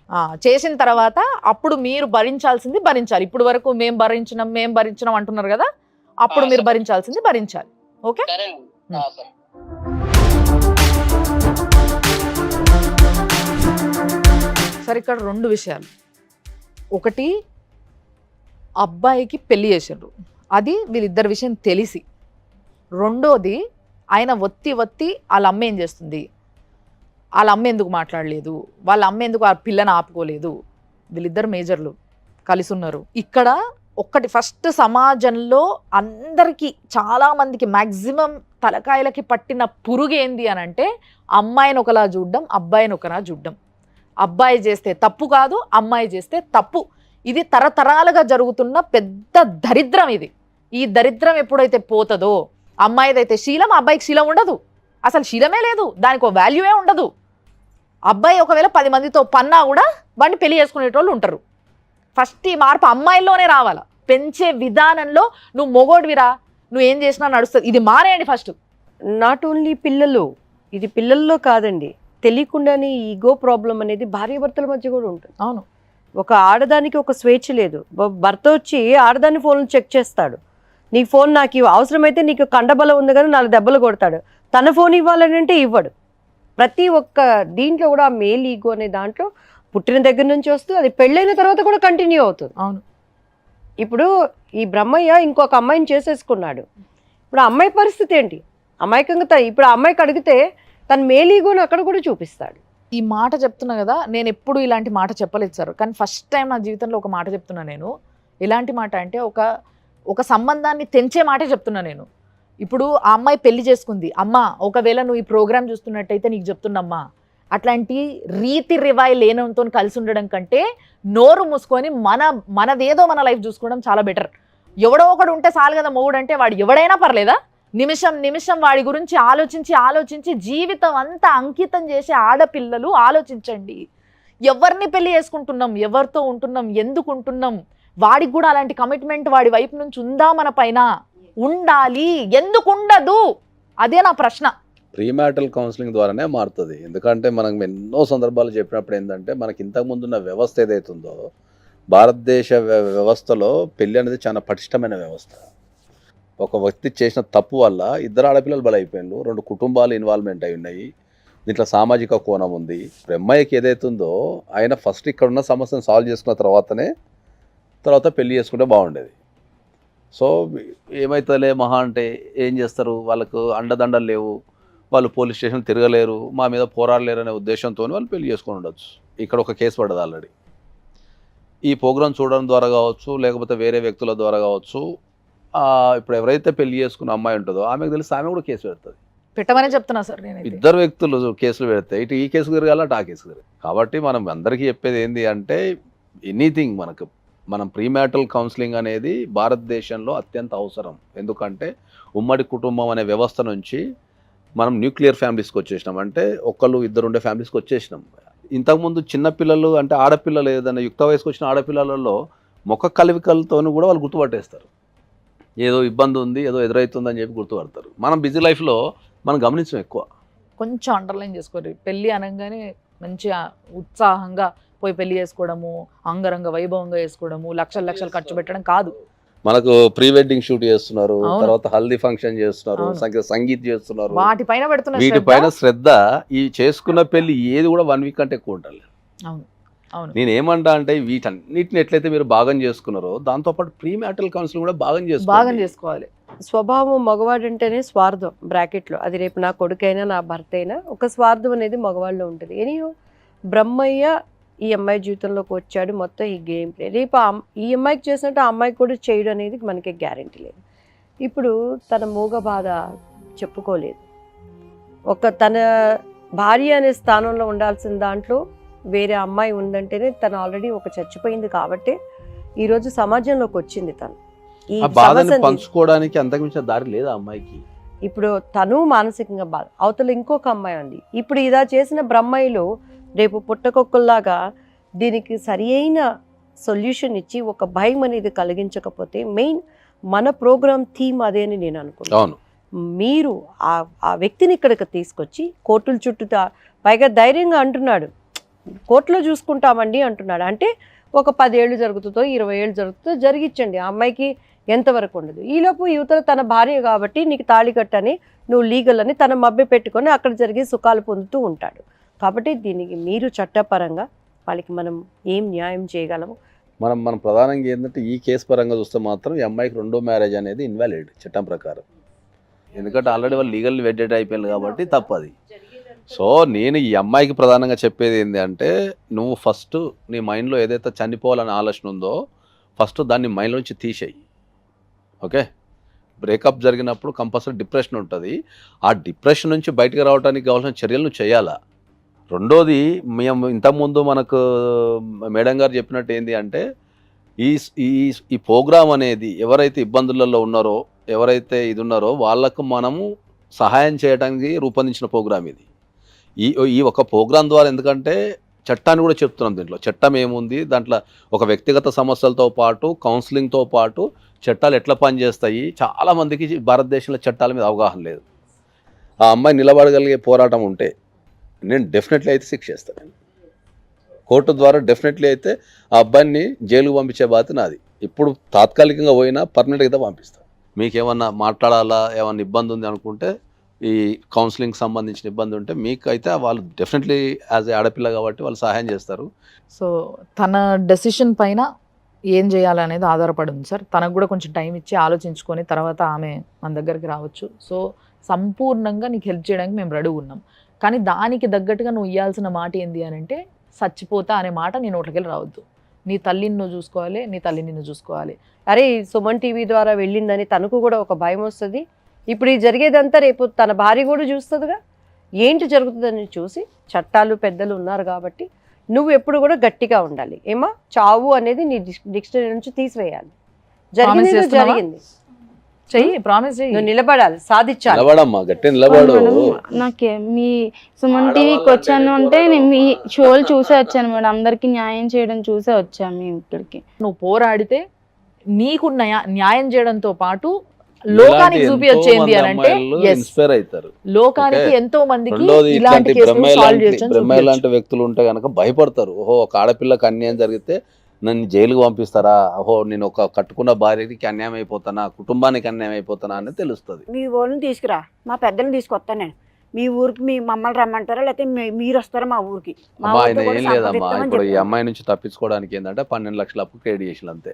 చేసిన తర్వాత అప్పుడు మీరు భరించాల్సింది భరించాలి. ఇప్పుడు వరకు మేము భరించినాం అంటున్నారు కదా, అప్పుడు మీరు భరించాల్సింది భరించాలి. ఓకే? సరే, ఇక్కడ 2 విషయాలు. ఒకటి, అబ్బాయికి పెళ్లి చేసిండ్రు, అది వీళ్ళిద్దరి విషయం తెలిసి. రెండోది, ఆయన ఒత్తి వాళ్ళ అమ్మ ఏం చేస్తుంది, వాళ్ళ అమ్మ ఎందుకు మాట్లాడలేదు, వాళ్ళ అమ్మ ఎందుకు ఆ పిల్లని ఆపుకోలేదు. వీళ్ళిద్దరు మేజర్లు కలిసి ఉన్నారు. ఇక్కడ ఒక్కటి ఫస్ట్, సమాజంలో అందరికీ చాలామందికి మ్యాక్సిమం తలకాయలకి పట్టిన పురుగు ఏంది అని అంటే, అమ్మాయిని ఒకలా చూడడం, అబ్బాయిని ఒకలా చూడడం. అబ్బాయి చేస్తే తప్పు కాదు, అమ్మాయి చేస్తే తప్పు. ఇది తరతరాలుగా జరుగుతున్న పెద్ద దరిద్రం. ఈ దరిద్రం ఎప్పుడైతే పోతుందో, అమ్మాయిదైతే శీలం, అబ్బాయికి శీలం ఉండదు. అసలు శీలమే లేదు, దానికి ఒక వాల్యూవే ఉండదు. అబ్బాయి ఒకవేళ 10 మందితో పన్నా కూడా వాడిని పెళ్లి చేసుకునేటోళ్ళు ఉంటారు. ఫస్ట్ ఈ మార్పు అమ్మాయిల్లోనే రావాలా. పెంచే విధానంలో నువ్వు మొగోడివిరా, నువ్వు ఏం చేసినా నడుస్తుంది, ఇది మానేయండి ఫస్ట్. నాట్ ఓన్లీ పిల్లలు, ఇది పిల్లల్లో కాదండి, తెలియకుండానే ఈగో ప్రాబ్లం అనేది భార్యాభర్తల మధ్య కూడా ఉంటుంది. అవును. ఒక ఆడదానికి ఒక స్వేచ్ఛ లేదు. భర్త వచ్చి ఆడదాని ఫోన్ చెక్ చేస్తాడు. నీ ఫోన్ నాకు అవసరమైతే నీకు కండబలం ఉంది కానీ 4 దెబ్బలు కొడతాడు. తన ఫోన్ ఇవ్వాలని అంటే ఇవ్వడు. ప్రతి ఒక్క దీంట్లో కూడా మేల్ ఈగో అనే దాంట్లో పుట్టిన దగ్గర నుంచి వస్తూ అది పెళ్ళైన తర్వాత కూడా కంటిన్యూ అవుతుంది. అవును. ఇప్పుడు ఈ బ్రహ్మయ్య ఇంకొక అమ్మాయిని చేసేసుకున్నాడు. ఇప్పుడు అమ్మాయి పరిస్థితి ఏంటి? అమాయకంగా ఇప్పుడు ఆ అమ్మాయికి అడిగితే తన మేల్ ఈగోని అక్కడ కూడా చూపిస్తాడు. ఈ మాట చెప్తున్నా కదా, నేను ఎప్పుడు ఇలాంటి మాట చెప్పలేదు సార్, కానీ ఫస్ట్ టైం నా జీవితంలో ఒక మాట చెప్తున్నా నేను. ఎలాంటి మాట అంటే, ఒక సంబంధాన్ని తెంచే మాటే చెప్తున్నా నేను. ఇప్పుడు ఆ అమ్మాయి పెళ్లి చేసుకుంది. అమ్మ, ఒకవేళ నువ్వు ఈ ప్రోగ్రామ్ చూస్తున్నట్టయితే నీకు చెప్తున్నమ్మా, అట్లాంటి రీతి రివాయి లేనంతో కలిసి ఉండడం కంటే నోరు మూసుకొని మనదేదో మన లైఫ్ చూసుకోవడం చాలా బెటర్. ఎవడో ఒకడు ఉంటే చాలు కదా మొగుడు అంటే, వాడు ఎవడైనా పర్లేదా? నిమిషం వాడి గురించి ఆలోచించి జీవితం అంతా అంకితం చేసే ఆడపిల్లలు ఆలోచించండి. ఎవరిని పెళ్లి చేసుకుంటున్నాం, ఎవరితో ఉంటున్నాం, ఎందుకు ఉంటున్నాం, వాడికి కూడా అలాంటి కమిట్మెంట్ వాడి వైపు నుంచి ఉందా? మన పైన ఉండాలి. ఎందుకు ఉండదు? అదే నా ప్రశ్న. ప్రీమారిటల్ కౌన్సిలింగ్ ద్వారానే మారుతుంది. ఎందుకంటే మనం ఎన్నో సందర్భాలు చెప్పినప్పుడు ఏంటంటే, మనకి ఇంతకుముందు ఉన్న వ్యవస్థ ఏదైతుందో, భారతదేశ వ్యవస్థలో పెళ్లి అనేది చాలా పటిష్టమైన వ్యవస్థ. ఒక వ్యక్తి చేసిన తప్పు వల్ల 2 ఆడపిల్లలు బలైపోయినారు, 2 కుటుంబాలు ఇన్వాల్వ్మెంట్ అయి ఉన్నాయి, దీంట్లో సామాజిక కోణం ఉంది. ఇప్పుడు అమ్మాయికి ఏదైతే ఉందో ఆయన ఫస్ట్ ఇక్కడ ఉన్న సమస్యను సాల్వ్ చేసుకున్న తర్వాత పెళ్లి చేసుకుంటే బాగుండేది. సో ఏమవుతుందిలే మహా అంటే ఏం చేస్తారు, వాళ్ళకు అండదండలు లేవు, వాళ్ళు పోలీస్ స్టేషన్ తిరగలేరు, మా మీద పోరాడలేరు అనే ఉద్దేశంతో వాళ్ళు పెళ్లి చేసుకొని ఉండొచ్చు. ఇక్కడ ఒక కేసు పడ్డది ఆల్రెడీ. ఈ ప్రోగ్రాం చూడడం ద్వారా కావచ్చు, లేకపోతే వేరే వ్యక్తుల ద్వారా కావచ్చు, ఇప్పుడు ఎవరైతే పెళ్లి చేసుకున్న అమ్మాయి ఉంటుందో ఆమెకు తెలిసి ఆమె కూడా కేసు పెడుతుంది. పెట్టమనే చెప్తున్నా సార్ నేను. ఇద్దరు వ్యక్తులు కేసులు పెడితే ఇటు ఈ కేసు తిరగాల అటు ఆ కేసు తిరగాలి. కాబట్టి మనం అందరికీ చెప్పేది ఏంటి అంటే ఎనీథింగ్ మనం ప్రీమ్యాటల్ కౌన్సిలింగ్ అనేది భారతదేశంలో అత్యంత అవసరం. ఎందుకంటే ఉమ్మడి కుటుంబం అనే వ్యవస్థ నుంచి మనం న్యూక్లియర్ ఫ్యామిలీస్కి వచ్చేసినాం. అంటే ఒకళ్ళు ఇద్దరు ఉండే ఫ్యామిలీస్కి వచ్చేసినాం. ఇంతకుముందు చిన్నపిల్లలు అంటే ఆడపిల్లలు ఏదైనా యుక్త వయసుకు వచ్చిన ఆడపిల్లలలో ముఖ కలవికలతో కూడా వాళ్ళు గుర్తుపట్టేస్తారు. ఏదో ఇబ్బంది ఉంది, ఏదో ఎదురవుతుందని చెప్పి గుర్తుపడతారు. మనం బిజీ లైఫ్లో మనం గమనించం ఎక్కువ. కొంచెం అండర్లైన్ చేసుకోరు. పెళ్ళి అనగానే మంచిగా ఉత్సాహంగా పోయి పెళ్లి చేసుకోవడము, అంగరంగ వైభవంగా చేసుకోవడము, లక్షలు ఖర్చు పెట్టడం కాదు. మనకు ప్రీ వెడ్డింగ్ షూట్ చేస్తున్నారు, అవును. తర్వాత హల్దీ ఫంక్షన్ చేస్తున్నారు, అవును. సంగీత్ చేస్తున్నారు. వాటిపైన పెడుతున్న వీటిపైన శ్రద్ధ ఈ చేసుకున్న పెళ్లి ఏది కూడా 1 వీక్ అంటే ఎక్కువ ఉండాలి. అవును అవును. నేను ఏమంటా అంటే వీటన్నిటిని ఎట్లయితే మీరు భాగం చేసుకున్నారో దాంతోపాటు ప్రీ మ్యారిటల్ కౌన్సిలింగ్ కూడా భాగం చేసుకోవాలి. స్వభావం మగవాడంటేనే స్వార్థం బ్రాకెట్లో. అది రేపు నా కొడుకైనా నా భర్త అయినా ఒక స్వార్థం అనేది మగవాళ్ళలో ఉంటుంది. ఎనీహో బ్రహ్మయ్య ఈ అమ్మాయి జీవితంలోకి వచ్చాడు, మొత్తం ఈ గేమ్ ప్లే. రేపు ఈ అమ్మాయికి చేసినట్టు ఆ అమ్మాయికి కూడా చేయడం అనేది మనకి గ్యారెంటీ లేదు. ఇప్పుడు తన మూగ బాధ చెప్పుకోలేదు. తన భార్య అనే స్థానంలో ఉండాల్సిన దాంట్లో వేరే అమ్మాయి ఉందంటేనే తను ఆల్రెడీ చచ్చిపోయింది కాబట్టి ఈరోజు సమాజంలోకి వచ్చింది. తను ఈ బాధని పంచుకోవడానికి అంతకుమించిన దారి లేదా అమ్మాయికి. ఇప్పుడు తను మానసికంగా బాధ, అవతల ఇంకొక అమ్మాయి ఉంది. ఇప్పుడు ఇలా చేసిన బ్రహ్మయ్యలు రేపు పుట్టకొక్కల్లాగా దీనికి సరి అయిన సొల్యూషన్ ఇచ్చి ఒక భయం అనేది కలిగించకపోతే, మెయిన్ మన ప్రోగ్రామ్ థీమ్ అదే అని నేను అనుకుంటున్నాను. మీరు ఆ వ్యక్తిని ఇక్కడికి తీసుకొచ్చి కోర్టుల చుట్టూ పైగా ధైర్యంగా అంటున్నాడు, కోర్టులో చూసుకుంటామండి అంటున్నాడు. అంటే ఒక 10 ఏళ్ళు జరుగుతుందో 20 ఏళ్ళు జరుగుతుందో జరిగించండి, ఆ అమ్మాయికి ఎంతవరకు ఉండదు. ఈలోపు యువతలు తన భార్య కాబట్టి నీకు తాళి కట్టని, నువ్వు లీగల్ అని తన మభ్య పెట్టుకొని అక్కడ జరిగే సుఖాలు పొందుతూ ఉంటాడు. కాబట్టి దీనికి మీరు చట్టపరంగా వాళ్ళకి మనం ఏం న్యాయం చేయగలము? మనం ప్రధానంగా ఏంటంటే ఈ కేసు పరంగా చూస్తే మాత్రం ఈ అమ్మాయికి 2వ మ్యారేజ్ అనేది ఇన్వాలిడ్ చట్టం ప్రకారం. ఎందుకంటే ఆల్రెడీ వాళ్ళు లీగల్ వెడ్డెడ్ అయిపోయింది కాబట్టి తప్పది. సో నేను ఈ అమ్మాయికి ప్రధానంగా చెప్పేది ఏంటి అంటే, నువ్వు ఫస్ట్ నీ మైండ్లో ఏదైతే చనిపోవాలనే ఆలోచన ఉందో ఫస్ట్ దాన్ని మైండ్లో నుంచి తీసేయి. ఓకే, బ్రేకప్ జరిగినప్పుడు కంపల్సరీ డిప్రెషన్ ఉంటుంది. ఆ డిప్రెషన్ నుంచి బయటకు రావడానికి కావాల్సిన చర్యలు నువ్వు చేయాలా. రెండోది, మేము ఇంతకుముందు మనకు మేడం గారు చెప్పినట్టు ఏంటి అంటే, ఈ ప్రోగ్రాం అనేది ఎవరైతే ఇబ్బందులలో ఉన్నారో, ఎవరైతే ఇది ఉన్నారో వాళ్ళకు మనము సహాయం చేయడానికి రూపొందించిన ప్రోగ్రాం ఇది. ఈ ఒక ప్రోగ్రాం ద్వారా, ఎందుకంటే చట్టాన్ని కూడా చెప్తున్నాం దీంట్లో. చట్టం ఏముంది దాంట్లో, ఒక వ్యక్తిగత సమస్యలతో పాటు కౌన్సిలింగ్తో పాటు చట్టాలు ఎట్లా పనిచేస్తాయి. చాలామందికి భారతదేశంలో చట్టాల మీద అవగాహన లేదు. ఆ అమ్మాయి నిలబడగలిగే పోరాటం ఉంటే నేను డెఫినెట్లీ అయితే శిక్షిస్తాను. కోర్టు ద్వారా డెఫినెట్లీ అయితే ఆ అబ్బాయిని జైలుకు పంపించే బాధ్యత నాది. ఇప్పుడు తాత్కాలికంగా పోయినా పర్మనెంట్గా అయితే పంపిస్తాను. మీకు ఏమన్నా మాట్లాడాలా, ఏమన్నా ఇబ్బంది ఉంది అనుకుంటే, ఈ కౌన్సిలింగ్ సంబంధించిన ఇబ్బంది ఉంటే మీకు అయితే వాళ్ళు డెఫినెట్లీ యాజ్ ఏ ఆడపిల్ల కాబట్టి వాళ్ళు సహాయం చేస్తారు. సో తన డెసిషన్ పైన ఏం చేయాలనేది ఆధారపడి ఉంది సార్. తనకు కూడా కొంచెం టైం ఇచ్చి ఆలోచించుకొని తర్వాత ఆమె మన దగ్గరికి రావచ్చు. సో సంపూర్ణంగా నీకు హెల్ప్ చేయడానికి మేము రెడీ ఉన్నాం. కానీ దానికి తగ్గట్టుగా నువ్వు ఇవ్వాల్సిన మాట ఏంది అని అంటే, చచ్చిపోతా అనే మాట నీ నోట్లకెళ్ళి రావద్దు. నీ తల్లిని నువ్వు చూసుకోవాలి, నీ తల్లిని నువ్వు చూసుకోవాలి. అరే సుమన్ టీవీ ద్వారా వెళ్ళిందని తనకు కూడా ఒక భయం వస్తుంది. ఇప్పుడు ఈ జరిగేదంతా రేపు తన భార్య కూడా చూస్తుందిగా, ఏంటి జరుగుతుందని చూసి. చట్టాలు పెద్దలు ఉన్నారు కాబట్టి నువ్వు ఎప్పుడు కూడా గట్టిగా ఉండాలి. ఏమా, చావు అనేది నీ డిక్షనరీ నుంచి తీసివేయాలి. జరిగింది చెయ్యి, ప్రామిస్ చెయ్యి. నువ్వు నిలబడాలి, సాధించాలి. నిలబడమ్మా, గట్టి నిలబడు. నాకే మీ సుమన్ టీవీకి వచ్చాను అంటే నేను మీ షోలు చూసే వచ్చాను మేడం. అందరికి న్యాయం చేయడం చూసే వచ్చాను మేము ఇక్కడికి. నువ్వు పోరాడితే నీకు న్యాయం చేయడంతో పాటు లోకానికి చూపించేది అని అంటే ఇన్స్పైర్ అవుతారు. లోకానికి ఎంతో మందికి ఇలాంటి బ్రహ్మయ్య లాంటి వ్యక్తులు ఉంటే కనుక భయపడతారు. ఓహో, ఒక ఆడపిల్లకి అన్యాయం జరిగితే నన్ను జైలుకు పంపిస్తారా, ఓహో నేను ఒక కట్టుకున్న భార్యకి అన్యాయం అయిపోతానా, కుటుంబానికి అన్యాయం అయిపోతానా అని తెలుస్తుంది. మీ వాళ్ళని తీసుకురా, మా పెద్దలను తీసుకొస్తాను నేను. మీ ఊరికి మమ్మల్ని రమ్మంటారా లేకపోతే మీరు వస్తారా మా ఊరికి? మా అమ్మా ఊరితో ఆయన కూడా ఏం లేదమ్మా, సంప్రదిస్తామని ఇప్పుడు ఈ చెప్పారు. అమ్మాయి నుంచి తప్పించుకోవడానికి ఏంటంటే 12 లక్షల అప్పు క్రియేట్ చేసిన అంతే.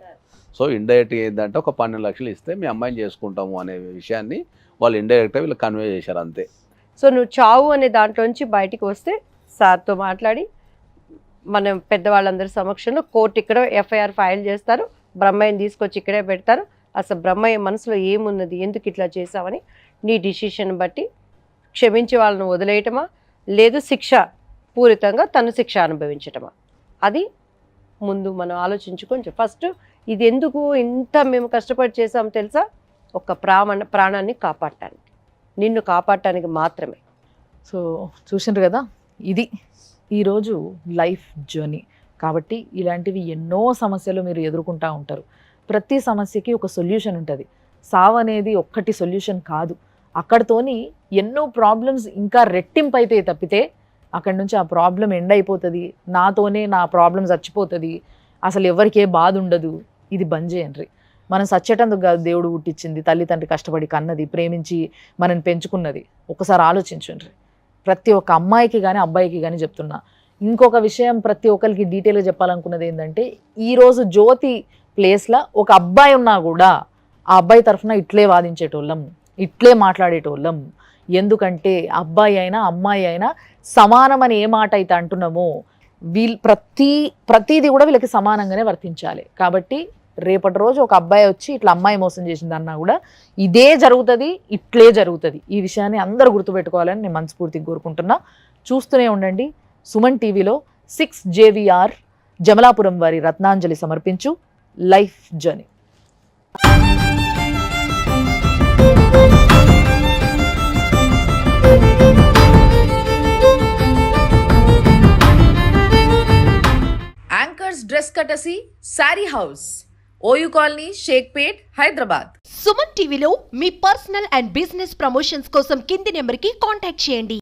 సో ఇండైరెక్ట్గా ఏంటంటే ఒక 12 లక్షలు ఇస్తే మీ అమ్మాయిని చేసుకుంటాము అనే విషయాన్ని వాళ్ళు ఇండైరెక్ట్గా వీళ్ళు కన్వే చేశారు అంతే. సో నువ్వు చావు అనే దాంట్లోంచి బయటికి వస్తే సార్తో మాట్లాడి మనం పెద్దవాళ్ళందరి సమక్షంలో కోర్టు ఇక్కడ ఎఫ్ఐఆర్ ఫైల్ చేస్తారు, బ్రహ్మయ్యని తీసుకొచ్చి ఇక్కడే పెడతారు. అసలు బ్రహ్మయ్య మనసులో ఏమున్నది, ఎందుకు ఇట్లా చేసావని నీ డిసిషన్ బట్టి క్షమించి వాళ్ళని వదిలేయటమా, లేదు శిక్ష పూరితంగా తను శిక్ష అనుభవించటమా, అది ముందు మనం ఆలోచించుకొని ఫస్ట్ ఇది ఎందుకు ఇంత మేము కష్టపడి చేసాం తెలుసా? ఒక ప్రాణాన్ని కాపాడటానికి, నిన్ను కాపాడటానికి మాత్రమే. సో చూసిండ్రు కదా, ఇది ఈరోజు లైఫ్ జర్నీ. కాబట్టి ఇలాంటివి ఎన్నో సమస్యలు మీరు ఎదుర్కొంటూ ఉంటారు. ప్రతి సమస్యకి ఒక సొల్యూషన్ ఉంటుంది. సావు అనేది ఒక్కటి సొల్యూషన్ కాదు. అక్కడితోని ఎన్నో ప్రాబ్లమ్స్ ఇంకా రెట్టింపు అయితే తప్పితే అక్కడి నుంచి ఆ ప్రాబ్లం ఎండ్ అయిపోతుంది, నాతోనే నా ప్రాబ్లం చచ్చిపోతుంది, అసలు ఎవరికే బాధ ఉండదు. ఇది బంద్ చేయండి. మనం సచ్చేటందుకు కాదు దేవుడు పుట్టించింది, తల్లిదండ్రి కష్టపడి కన్నది, ప్రేమించి మనని పెంచుకున్నది. ఒకసారి ఆలోచించండి. ప్రతి ఒక్క అమ్మాయికి కానీ అబ్బాయికి కానీ చెప్తున్నా. ఇంకొక విషయం ప్రతి ఒక్కరికి డీటెయిల్గా చెప్పాలనుకున్నది ఏంటంటే, ఈరోజు జ్యోతి ప్లేస్లో ఒక అబ్బాయి ఉన్నా కూడా ఆ అబ్బాయి తరఫున ఇట్లే వాదించేటోళ్ళం, ఇట్లే మాట్లాడేటోళ్ళం. ఎందుకంటే అబ్బాయి అయినా అమ్మాయి అయినా సమానమని ఏ మాట అయితే అంటున్నామో వీళ్ళు ప్రతిదీ కూడా వీళ్ళకి సమానంగానే వర్తించాలి. కాబట్టి రేపటి రోజు ఒక అబ్బాయి వచ్చి ఇట్లా అమ్మాయి మోసం చేసింది అన్నా కూడా ఇదే జరుగుతుంది, ఇట్లే జరుగుతుంది. ఈ విషయాన్ని అందరూ గుర్తుపెట్టుకోవాలని నేను మనస్ఫూర్తిగా కోరుకుంటున్నా. చూస్తూనే ఉండండి సుమన్ టీవీలో 6 JVR జమలాపురం వారి రత్నాంజలి సమర్పించు లైఫ్ జర్నీ. యాంకర్స్ డ్రెస్ కటసి sari house, OU colony, Shaikpet, Hyderabad. Suman టీవీలో మీ పర్సనల్ అండ్ బిజినెస్ ప్రమోషన్స్ కోసం కింది నెంబర్కి కాంటాక్ట్ చేయండి.